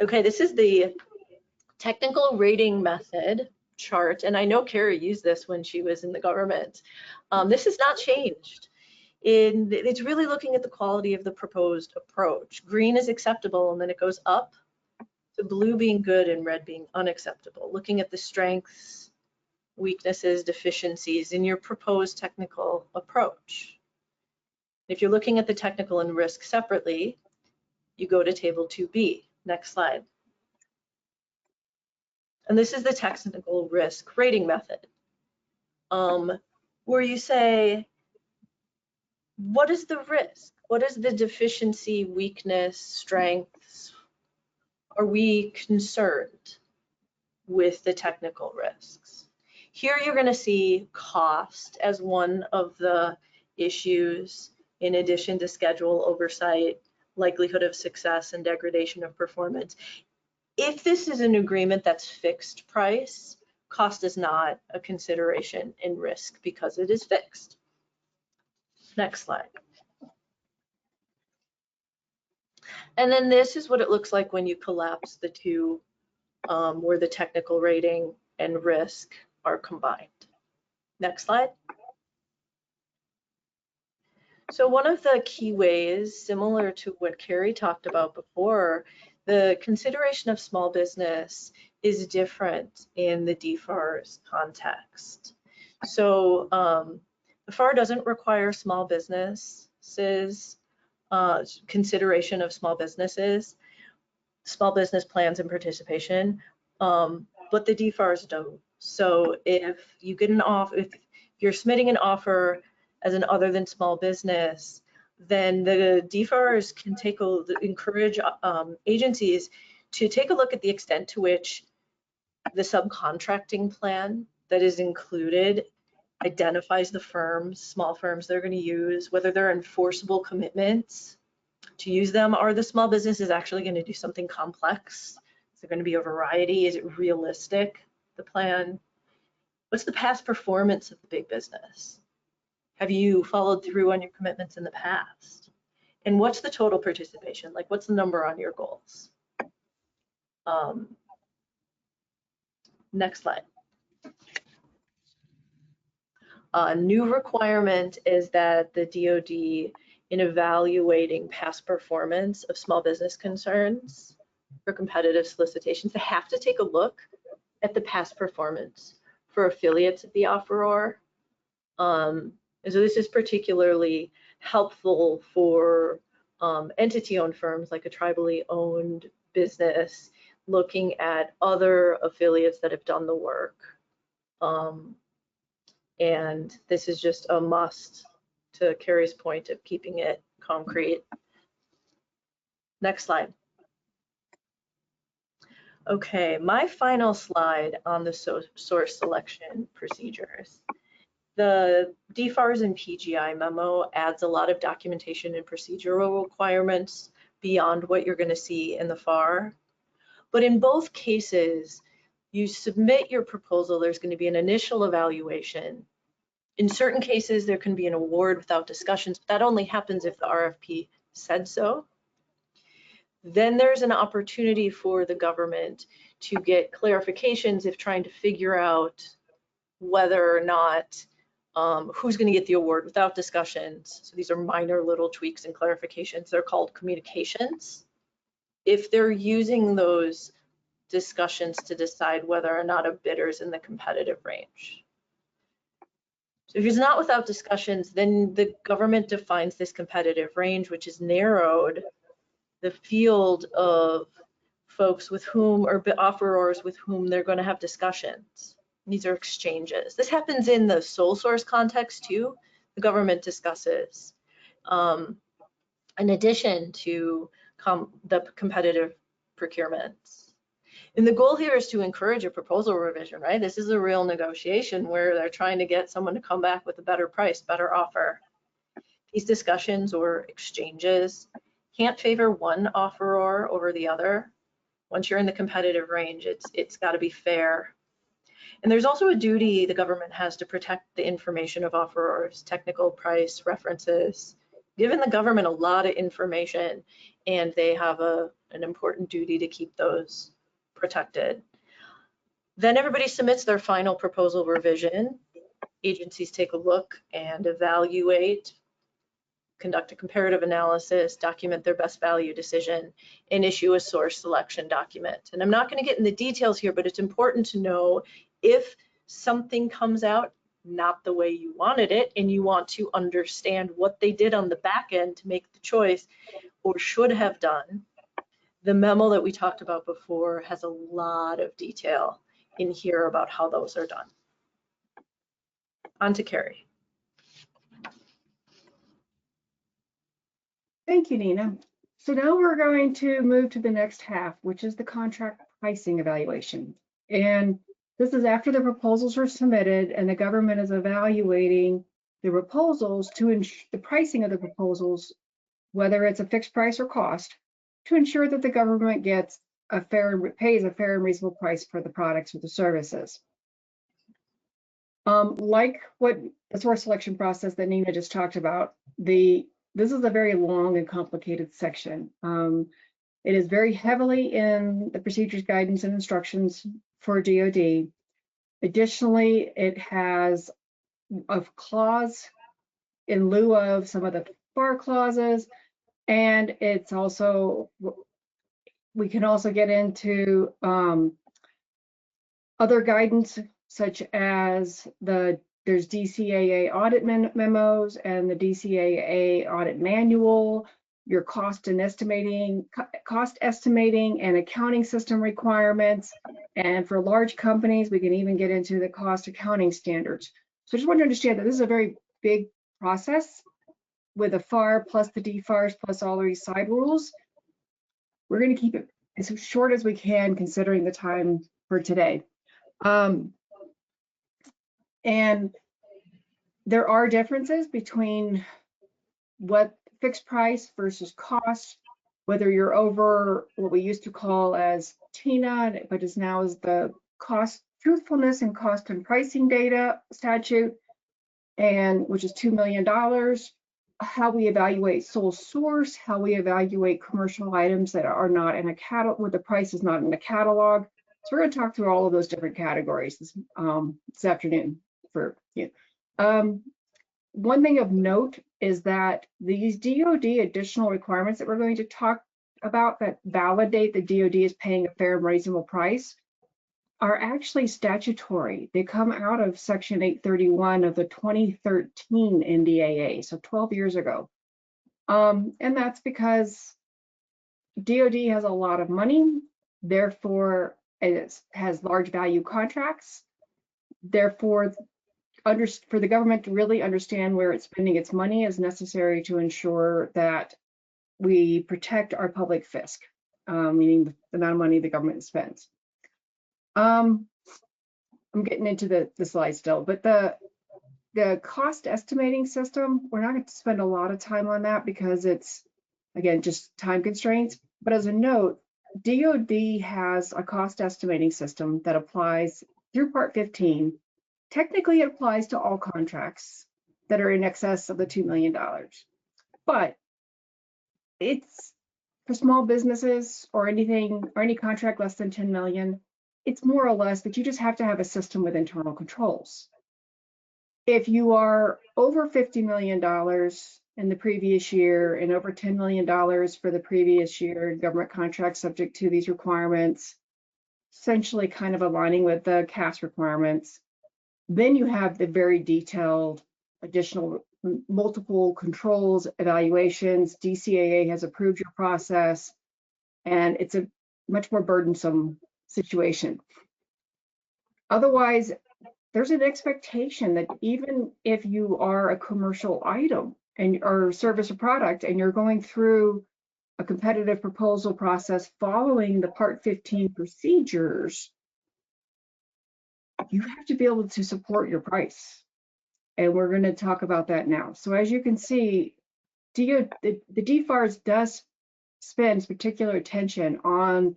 Okay, this is the technical rating method chart, and I know Carrie used this when she was in the government. This has not changed. It's really looking at the quality of the proposed approach. Green is acceptable, and then it goes up to blue being good and red being unacceptable. Looking at the strengths, weaknesses, deficiencies in your proposed technical approach. If you're looking at the technical and risk separately, you go to table 2B. Next slide. And this is the technical risk rating method, where you say, what is the risk? What is the deficiency, weakness, strengths? Are we concerned with the technical risks? Here you're going to see cost as one of the issues, in addition to schedule oversight, likelihood of success, and degradation of performance. If this is an agreement that's fixed price, cost is not a consideration in risk because it is fixed. Next slide. And then this is what it looks like when you collapse the two, where the technical rating and risk are combined. Next slide. So one of the key ways, similar to what Carrie talked about before, the consideration of small business is different in the DFARS context. So the FAR doesn't require small businesses, consideration of small businesses, small business plans and participation, but the DFARS don't. So if you get an offer, if you're submitting an offer as an other than small business, then the DFARS can encourage agencies to take a look at the extent to which the subcontracting plan that is included identifies the firms, small firms they're going to use, whether they're enforceable commitments to use them. Are the small businesses actually going to do something complex? Is there going to be a variety? Is it realistic, the plan? What's the past performance of the big business? Have you followed through on your commitments in the past? And what's the total participation? Like, what's the number on your goals? Next slide. A new requirement is that the DoD, in evaluating past performance of small business concerns for competitive solicitations, they have to take a look at the past performance for affiliates of the offeror. And so this is particularly helpful for entity-owned firms like a tribally owned business looking at other affiliates that have done the work. And this is just a must, to Carrie's point of keeping it concrete. Next slide. Okay, my final slide on the source selection procedures. The DFARS and PGI memo adds a lot of documentation and procedural requirements beyond what you're going to see in the FAR. But in both cases, you submit your proposal, there's going to be an initial evaluation. In certain cases, there can be an award without discussions, but that only happens if the RFP said so. Then there's an opportunity for the government to get clarifications if trying to figure out whether or not who's going to get the award without discussions. So these are minor little tweaks and clarifications. They're called communications. If they're using those discussions to decide whether or not a bidder is in the competitive range. So if it's not without discussions, then the government defines this competitive range, which is narrowed the field of folks with whom, or offerors with whom they're going to have discussions. These are exchanges. This happens in the sole source context too. The government discusses, in addition to the competitive procurements. And the goal here is to encourage a proposal revision, right? This is a real negotiation where they're trying to get someone to come back with a better price, better offer. These discussions or exchanges can't favor one offeror over the other. Once you're in the competitive range, it's got to be fair. And there's also a duty the government has to protect the information of offerors, technical, price, references. Given the government a lot of information, and they have an important duty to keep those protected. Then everybody submits their final proposal revision. Agencies take a look and evaluate, conduct a comparative analysis, document their best value decision, and issue a source selection document. And I'm not going to get in the details here, but it's important to know if something comes out not the way you wanted it, and you want to understand what they did on the back end to make the choice or should have done. The memo that we talked about before has a lot of detail in here about how those are done. On to Carrie. Thank you, Nina. So now we're going to move to the next half, which is the contract pricing evaluation. And this is after the proposals are submitted and the government is evaluating the proposals to the pricing of the proposals, whether it's a fixed price or cost, to ensure that the government gets pays a fair and reasonable price for the products or the services. Like what the source selection process that Nina just talked about, this is a very long and complicated section. It is very heavily in the procedures, guidance, and instructions for DoD. Additionally, it has a clause in lieu of some of the FAR clauses, and it's also, we can also get into other guidance, such as there's DCAA audit memos and the DCAA audit manual. your cost estimating and accounting system requirements. And for large companies, we can even get into the cost accounting standards. So I just want to understand that this is a very big process with a FAR plus the DFARS plus all these side rules. We're going to keep it as short as we can considering the time for today. And there are differences between what fixed price versus cost, whether you're over what we used to call as TINA, but is now is the cost truthfulness and cost and pricing data statute, and which is $2 million, how we evaluate sole source, how we evaluate commercial items that are not in a catalog, where the price is not in the catalog. So we're going to talk through all of those different categories this afternoon for you. One thing of note is that these DoD additional requirements that we're going to talk about that validate the DoD is paying a fair and reasonable price are actually statutory. They come out of Section 831 of the 2013 NDAA, so 12 years ago. And that's because DoD has a lot of money, therefore it has large value contracts. Therefore, for the government to really understand where it's spending its money is necessary to ensure that we protect our public fisc, meaning the amount of money the government spends. I'm getting into the slide still, but the cost estimating system, we're not going to spend a lot of time on that because it's, again, just time constraints. But as a note, DoD has a cost estimating system that applies through Part 15. Technically, it applies to all contracts that are in excess of the $2 million. But it's for small businesses or anything, or any contract less than 10 million, it's more or less that you just have to have a system with internal controls. If you are over $50 million in the previous year and over $10 million for the previous year, government contracts subject to these requirements, essentially kind of aligning with the CAS requirements, then you have the very detailed additional multiple controls, evaluations. DCAA has approved your process, and it's a much more burdensome situation. Otherwise, there's an expectation that even if you are a commercial item and or service or product and you're going through a competitive proposal process following the Part 15 procedures, you have to be able to support your price. And we're going to talk about that now. So as you can see, the DFARS does spend particular attention on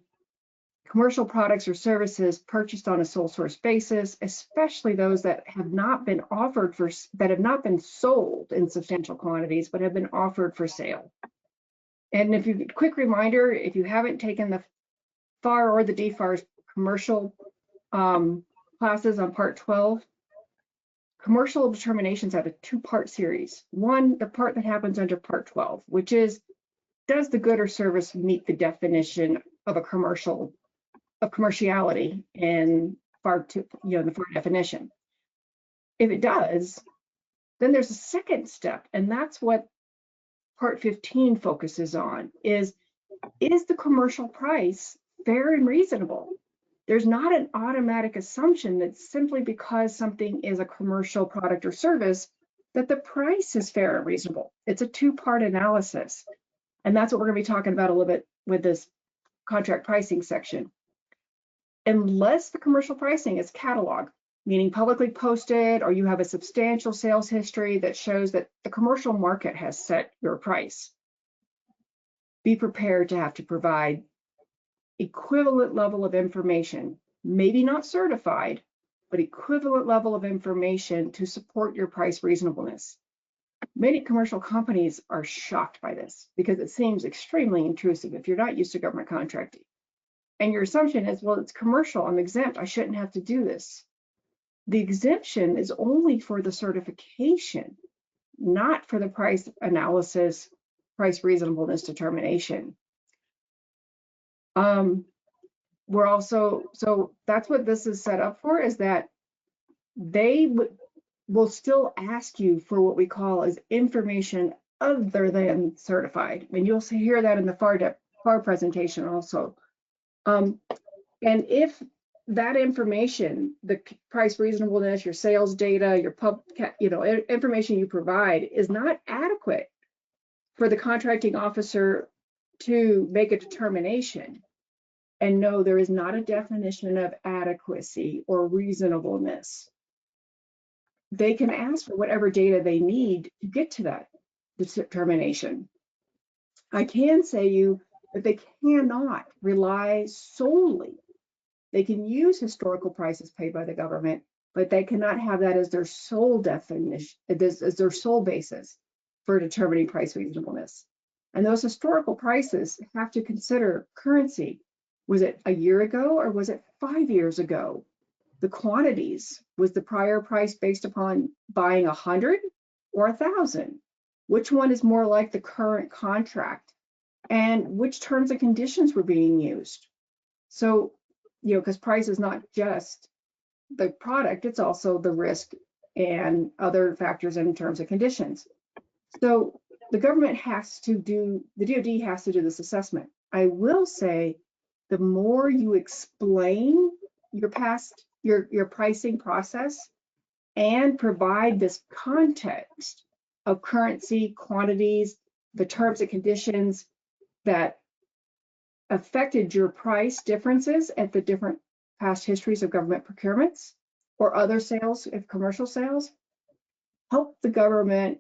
commercial products or services purchased on a sole source basis, especially those that have not been offered for, that have not been sold in substantial quantities, but have been offered for sale. And if you, quick reminder, if you haven't taken the FAR or the DFARS commercial classes on Part 12, commercial determinations have a two-part series. One, the part that happens under Part 12, which is, does the good or service meet the definition of a commercial, of commerciality in FAR 2, the FAR definition? If it does, then there's a second step, and that's what Part 15 focuses on, is the commercial price fair and reasonable? There's not an automatic assumption that simply because something is a commercial product or service, that the price is fair and reasonable. It's a two-part analysis. And that's what we're going to be talking about a little bit with this contract pricing section. Unless the commercial pricing is catalog, meaning publicly posted, or you have a substantial sales history that shows that the commercial market has set your price, be prepared to have to provide equivalent level of information, maybe not certified, but equivalent level of information to support your price reasonableness. Many commercial companies are shocked by this because it seems extremely intrusive if you're not used to government contracting. And your assumption is, well, it's commercial, I'm exempt, I shouldn't have to do this. The exemption is only for the certification, not for the price analysis, price reasonableness determination. We're also, so that's what this is set up for, is that they will still ask you for what we call as information other than certified. And you'll hear that in the FAR presentation also. And if that information, the price reasonableness, your sales data, your information you provide is not adequate for the contracting officer to make a determination, and no, there is not a definition of adequacy or reasonableness, they can ask for whatever data they need to get to that determination. I can say you that they cannot rely solely. They can use historical prices paid by the government, but they cannot have that as their sole definition, as their sole basis for determining price reasonableness. And those historical prices have to consider currency. Was it a year ago or was it 5 years ago? The quantities, was the prior price based upon buying 100 or 1,000? Which one is more like the current contract? And which terms and conditions were being used? So, because price is not just the product, it's also the risk and other factors in terms and conditions. So the government has to do, the DoD has to do this assessment. I will say, the more you explain your pricing process and provide this context of currency, quantities, the terms and conditions that affected your price differences at the different past histories of government procurements or other sales, if commercial sales, help the government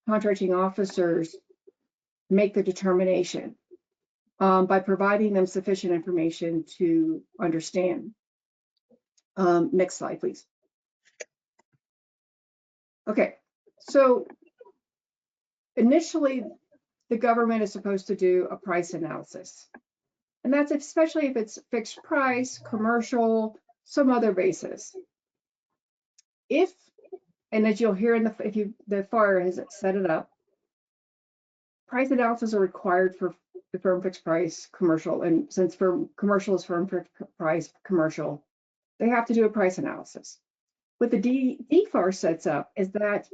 contracting officers make the determination by providing them sufficient information to understand. Next slide, please. Okay, so initially, the government is supposed to do a price analysis. And that's especially if it's fixed price, commercial, some other basis. And as you'll hear in the FAR has set it up, price analysis are required for the firm fixed price commercial. And since commercial is firm fixed price commercial, they have to do a price analysis. What the DFARS sets up is that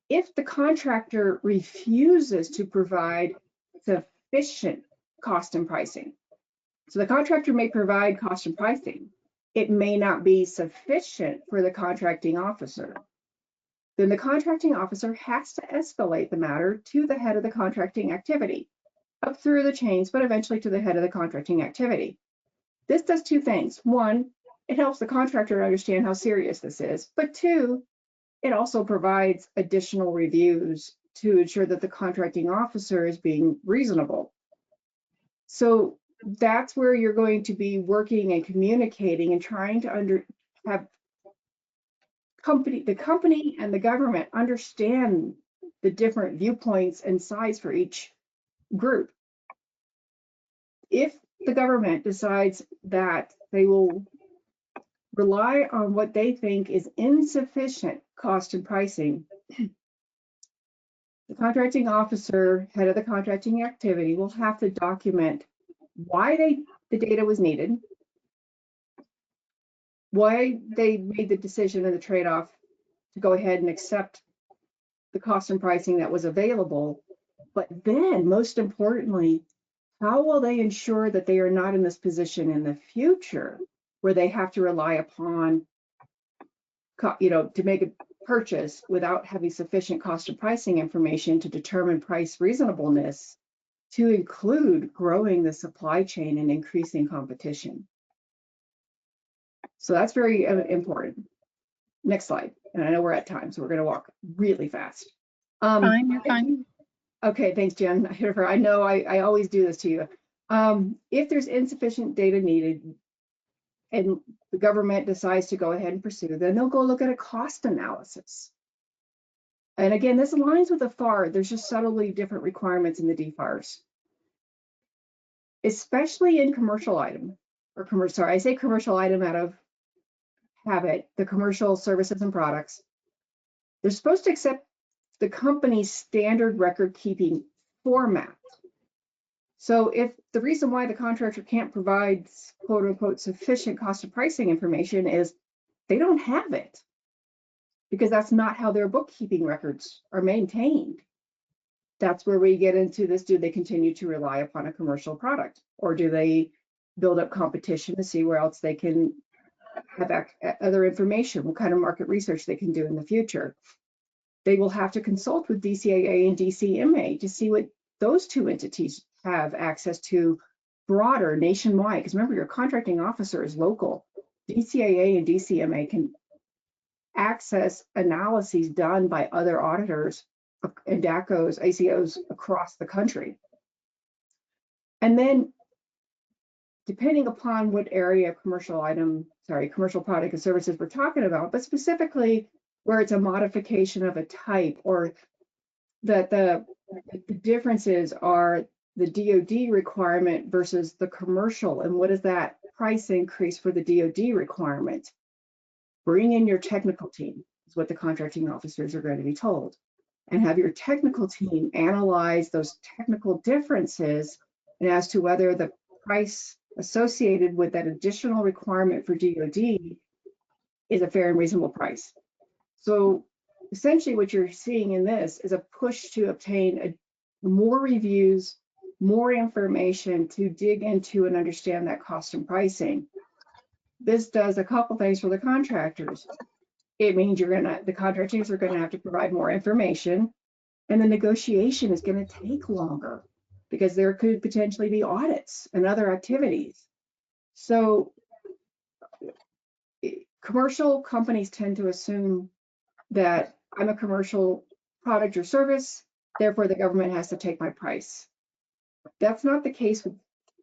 if the contractor refuses to provide sufficient cost and pricing, so the contractor may provide cost and pricing, it may not be sufficient for the contracting officer, then the contracting officer has to escalate the matter to the head of the contracting activity, up through the chains, but eventually to the head of the contracting activity. This does two things. One, it helps the contractor understand how serious this is, but two, it also provides additional reviews to ensure that the contracting officer is being reasonable. So that's where you're going to be working and communicating and trying to have the company and the government understand the different viewpoints and sides for each group. If the government decides that they will rely on what they think is insufficient cost and pricing, the contracting officer, head of the contracting activity, will have to document why the data was needed, why they made the decision and the trade-off to go ahead and accept the cost and pricing that was available, but then most importantly, how will they ensure that they are not in this position in the future where they have to rely upon, to make a purchase without having sufficient cost and pricing information to determine price reasonableness, to include growing the supply chain and increasing competition. So that's very important. Next slide. And I know we're at time, so we're going to walk really fast. Fine, you're fine. Okay, thanks, Jen. I know I always do this to you. If there's insufficient data needed and the government decides to go ahead and pursue, then they'll go look at a cost analysis. And again, this aligns with the FAR. There's just subtly different requirements in the DFARS, especially in commercial item, I say commercial item out of habit, the commercial services and products. They're supposed to accept the company's standard record keeping format. So if the reason why the contractor can't provide quote unquote sufficient cost of pricing information is they don't have it, because that's not how their bookkeeping records are maintained. that's where we get into this. Do they continue to rely upon a commercial product, or do they build up competition to see where else they can have other information, what kind of market research they can do in the future? They will have to consult with DCAA and DCMA to see what those two entities have access to broader nationwide. Because remember, your contracting officer is local. DCAA and DCMA can access analyses done by other auditors and DACOs, ACOs across the country. And then, depending upon what area commercial product and services we're talking about, but specifically where it's a modification of a type, or that the differences are the DoD requirement versus the commercial, and what is that price increase for the DoD requirement? Bring in your technical team, is what the contracting officers are going to be told, and have your technical team analyze those technical differences and as to whether the price associated with that additional requirement for DoD is a fair and reasonable price. So essentially what you're seeing in this is a push to obtain more reviews, more information to dig into and understand that cost and pricing. This does a couple things for the contractors. It means the contractors are gonna have to provide more information, and the negotiation is gonna take longer because there could potentially be audits and other activities. So commercial companies tend to assume that I'm a commercial product or service, therefore the government has to take my price. That's not the case with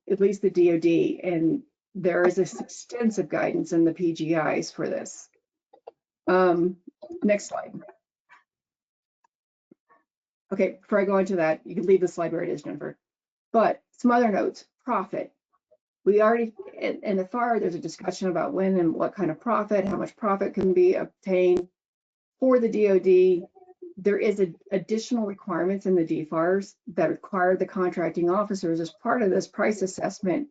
at least the DoD, and there is this extensive guidance in the PGIs for this. Next slide. Okay, before I go into that, you can leave the slide where it is, Jennifer. But some other notes, profit. We already, in the FAR, there's a discussion about when and what kind of profit, how much profit can be obtained. For the DoD, there is additional requirements in the DFARS that require the contracting officers, as part of this price assessment,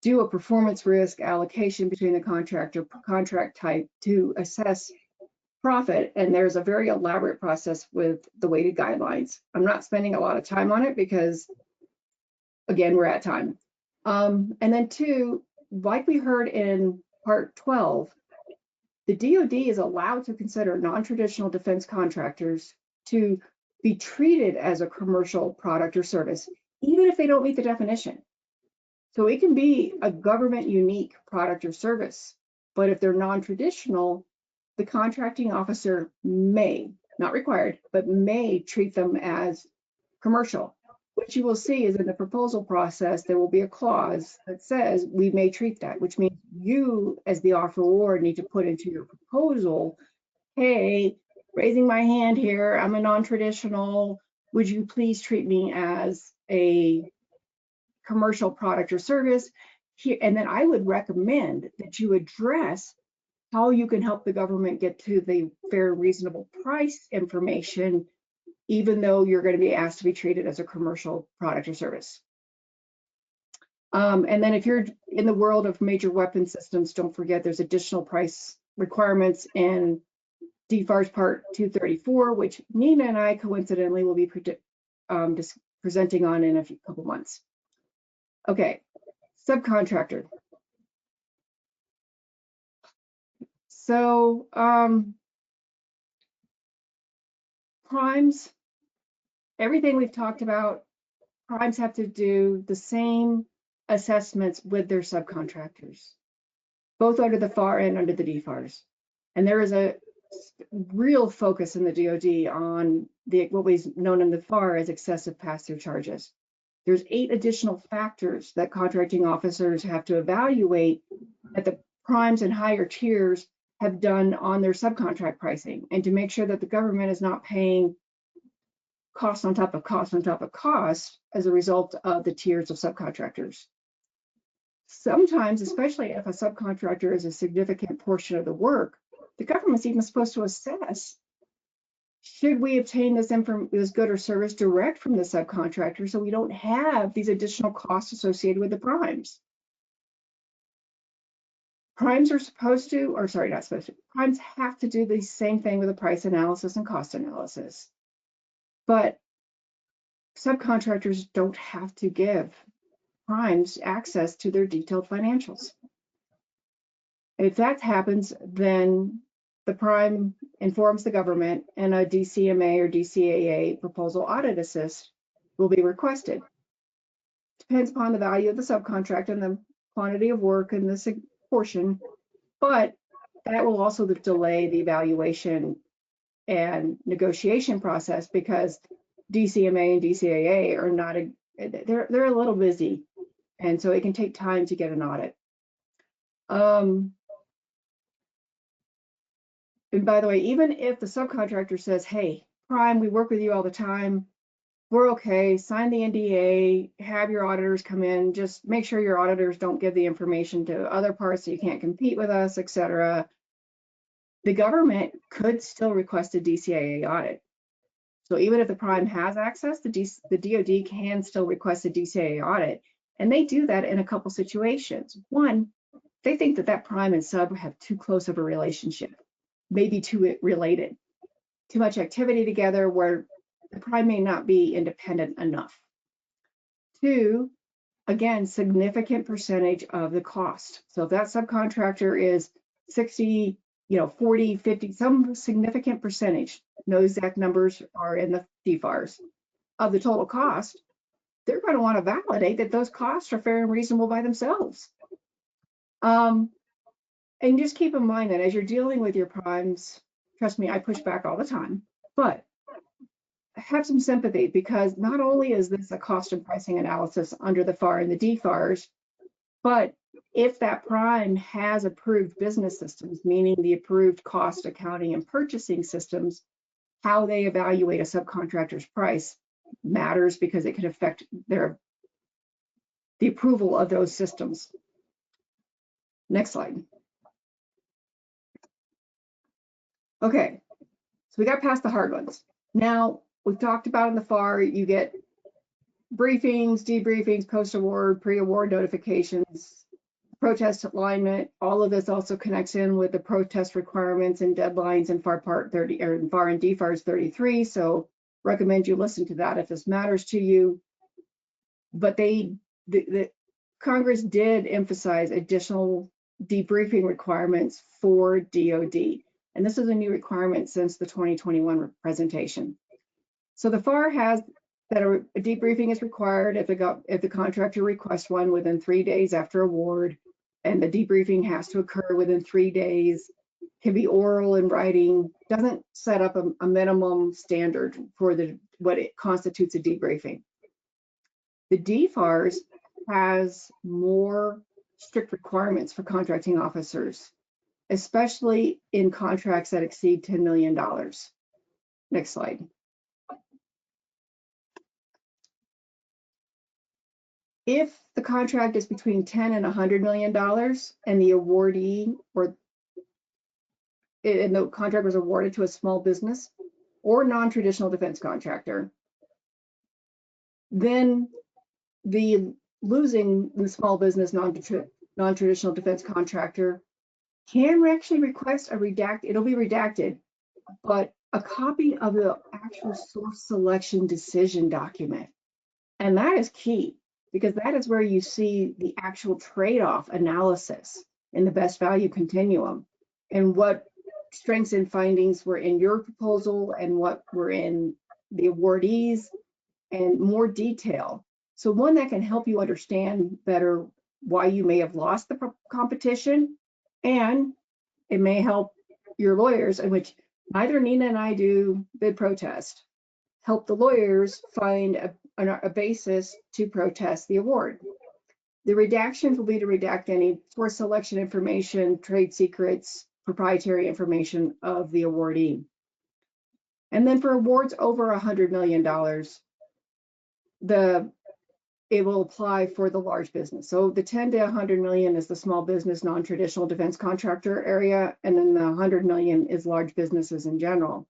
do a performance risk allocation between the contract type to assess profit. And there's a very elaborate process with the weighted guidelines. I'm not spending a lot of time on it because, again, we're at time. And then two, like we heard in part 12, the DoD is allowed to consider non-traditional defense contractors to be treated as a commercial product or service, even if they don't meet the definition. So it can be a government unique product or service, but if they're non-traditional, the contracting officer may, not required, but may treat them as commercial. What you will see is in the proposal process, there will be a clause that says we may treat that, which means you as the offeror need to put into your proposal, hey, raising my hand here, I'm a non-traditional, would you please treat me as a commercial product or service? And then I would recommend that you address how you can help the government get to the fair, reasonable price information, even though you're going to be asked to be treated as a commercial product or service. And then if you're in the world of major weapon systems, don't forget there's additional price requirements in DFARS Part 234, which Nina and I coincidentally will be presenting on in a couple months. Okay, subcontractor. So primes, everything we've talked about, primes have to do the same assessments with their subcontractors, both under the FAR and under the DFARS. And there is a real focus in the DoD on what was known in the FAR as excessive pass-through charges. There's 8 additional factors that contracting officers have to evaluate that the primes and higher tiers have done on their subcontract pricing, and to make sure that the government is not paying cost on top of cost on top of cost as a result of the tiers of subcontractors. Sometimes, especially if a subcontractor is a significant portion of the work, the government's even supposed to assess, should we obtain this good or service direct from the subcontractor so we don't have these additional costs associated with the primes? Primes are supposed to, or sorry, not supposed to, primes have to do the same thing with the price analysis and cost analysis. But subcontractors don't have to give primes access to their detailed financials. If that happens, then the prime informs the government and a DCMA or DCAA proposal audit assist will be requested. Depends upon the value of the subcontract and the quantity of work in this portion, but that will also delay the evaluation and negotiation process because DCMA and DCAA are not they're a little busy, and so it can take time to get an audit. And by the way, even if the subcontractor says, hey, prime, we work with you all the time, we're okay, sign the NDA, have your auditors come in, just make sure your auditors don't give the information to other parts so you can't compete with us, etc. The government could still request a DCAA audit. So even if the prime has access, the DoD can still request a DCAA audit. And they do that in a couple situations. One, they think that that prime and sub have too close of a relationship, maybe too related, too much activity together where the prime may not be independent enough. Two, again, significant percentage of the cost. So if that subcontractor is 60, 40, 50, some significant percentage, no exact numbers are in the DFARS, of the total cost, they're going to want to validate that those costs are fair and reasonable by themselves. And just keep in mind that as you're dealing with your primes, trust me, I push back all the time, but have some sympathy because not only is this a cost and pricing analysis under the FAR and the DFARS, but if that prime has approved business systems, meaning the approved cost accounting and purchasing systems, how they evaluate a subcontractor's price matters because it can affect the approval of those systems. Next slide. Okay, so we got past the hard ones. Now, we've talked about in the FAR, you get briefings, debriefings, post-award, pre-award notifications, protest alignment. All of this also connects in with the protest requirements and deadlines in FAR Part 30 or in FAR and DFARS 33. So recommend you listen to that if this matters to you. But the Congress did emphasize additional debriefing requirements for DoD. And this is a new requirement since the 2021 presentation. So the FAR has that a debriefing is required if the contractor requests one within 3 days after award, and the debriefing has to occur within 3 days, can be oral and writing, doesn't set up a minimum standard for what it constitutes a debriefing. The DFARS has more strict requirements for contracting officers, especially in contracts that exceed $10 million. Next slide. If the contract is between $10 and $100 million and the awardee and the contract was awarded to a small business or non-traditional defense contractor, then the small business non-traditional defense contractor can actually request it'll be redacted, but a copy of the actual source selection decision document. And that is key because that is where you see the actual trade-off analysis in the best value continuum and what strengths and findings were in your proposal and what were in the awardees and more detail. So one that can help you understand better why you may have lost the competition, and it may help your lawyers, in which neither Nina and I do bid protest, help the lawyers find a basis to protest the award. The redactions will be to redact any source selection information, trade secrets, proprietary information of the awardee. And then for awards over $100 million, it will apply for the large business. So the 10 to 100 million is the small business, non-traditional defense contractor area, and then the 100 million is large businesses in general.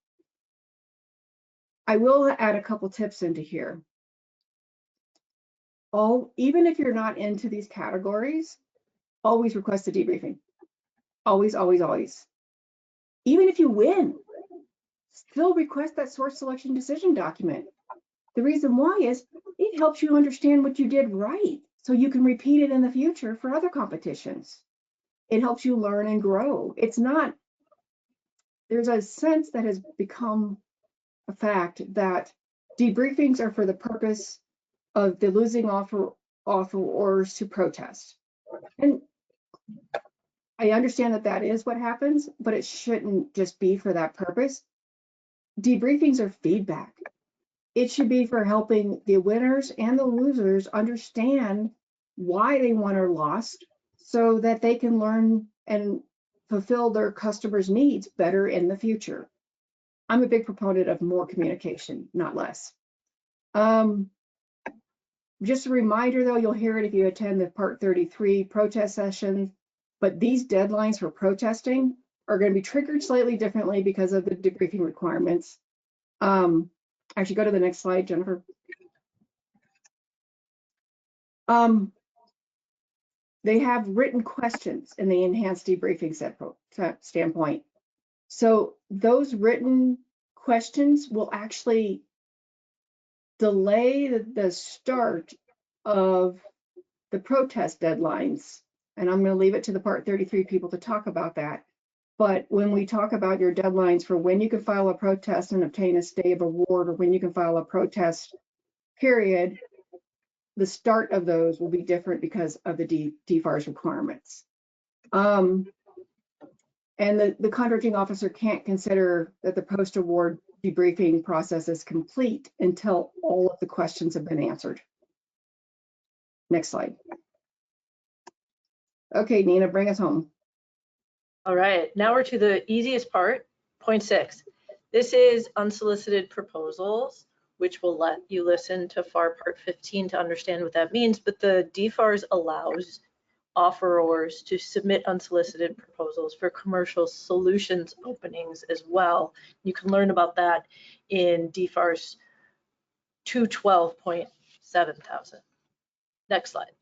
I will add a couple tips into here. Even if you're not into these categories, always request a debriefing. Always, always, always. Even if you win, still request that source selection decision document. The reason why is it helps you understand what you did right so you can repeat it in the future for other competitions. It helps you learn and grow. It's not, there's a sense that has become a fact that debriefings are for the purpose of the losing offerors to protest. And I understand that that is what happens, but it shouldn't just be for that purpose. Debriefings are feedback. It should be for helping the winners and the losers understand why they won or lost so that they can learn and fulfill their customers' needs better in the future. I'm a big proponent of more communication, not less. Just a reminder though, you'll hear it if you attend the Part 33 protest session, but these deadlines for protesting are going to be triggered slightly differently because of the debriefing requirements. Actually, go to the next slide, Jennifer. They have written questions in the enhanced debriefing standpoint. So those written questions will actually delay the start of the protest deadlines. And I'm going to leave it to the Part 33 people to talk about that. But when we talk about your deadlines for when you can file a protest and obtain a stay of award, or when you can file a protest period, the start of those will be different because of the DFARS requirements. And the contracting officer can't consider that the post-award debriefing process is complete until all of the questions have been answered. Next slide. Okay, Nina, bring us home. All right, now we're to the easiest part, point 6. This is unsolicited proposals, which will let you listen to FAR Part 15 to understand what that means, but the DFARS allows offerors to submit unsolicited proposals for commercial solutions openings as well. You can learn about that in DFARS 212.7000. Next slide.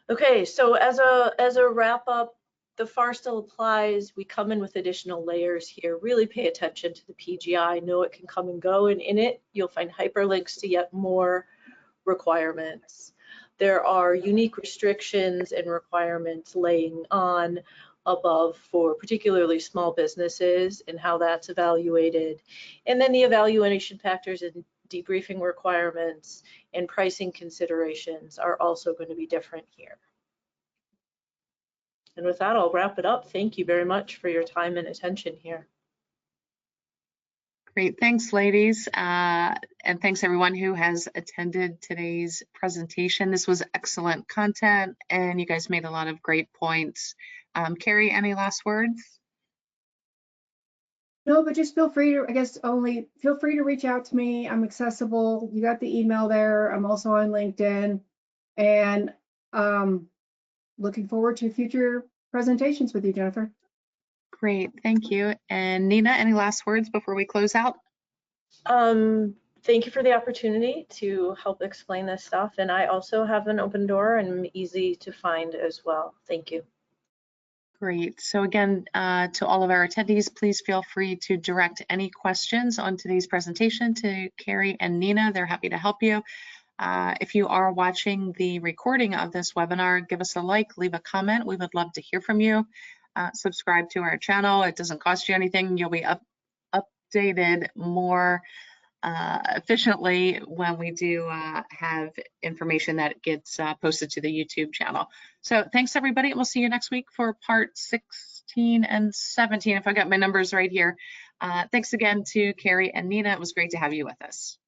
Okay, so as a wrap up, the FAR still applies. We come in with additional layers here. Really pay attention to the PGI. Know it can come and go, and in it you'll find hyperlinks to yet more requirements. There are unique restrictions and requirements laying on above for particularly small businesses and how that's evaluated. And then the evaluation factors and debriefing requirements and pricing considerations are also going to be different here. And with that, I'll wrap it up. Thank you very much for your time and attention here. Great, thanks ladies. And thanks everyone who has attended today's presentation. This was excellent content and you guys made a lot of great points. Carrie, any last words? No, but just feel free to, I guess only feel free to reach out to me. I'm accessible. You got the email there. I'm also on LinkedIn, and looking forward to future presentations with you, Jennifer. Great, thank you. And Nina, any last words before we close out? Thank you for the opportunity to help explain this stuff. And I also have an open door and I'm easy to find as well. Thank you. Great. So again, to all of our attendees, please feel free to direct any questions on today's presentation to Carrie and Nina. They're happy to help you. If you are watching the recording of this webinar, give us a like, leave a comment. We would love to hear from you. Subscribe to our channel. It doesn't cost you anything. You'll be updated more efficiently when we do have information that gets posted to the YouTube channel. So thanks everybody, and we'll see you next week for part 16 and 17, if I got my numbers right here. Thanks again to Carrie and Nina. It was great to have you with us.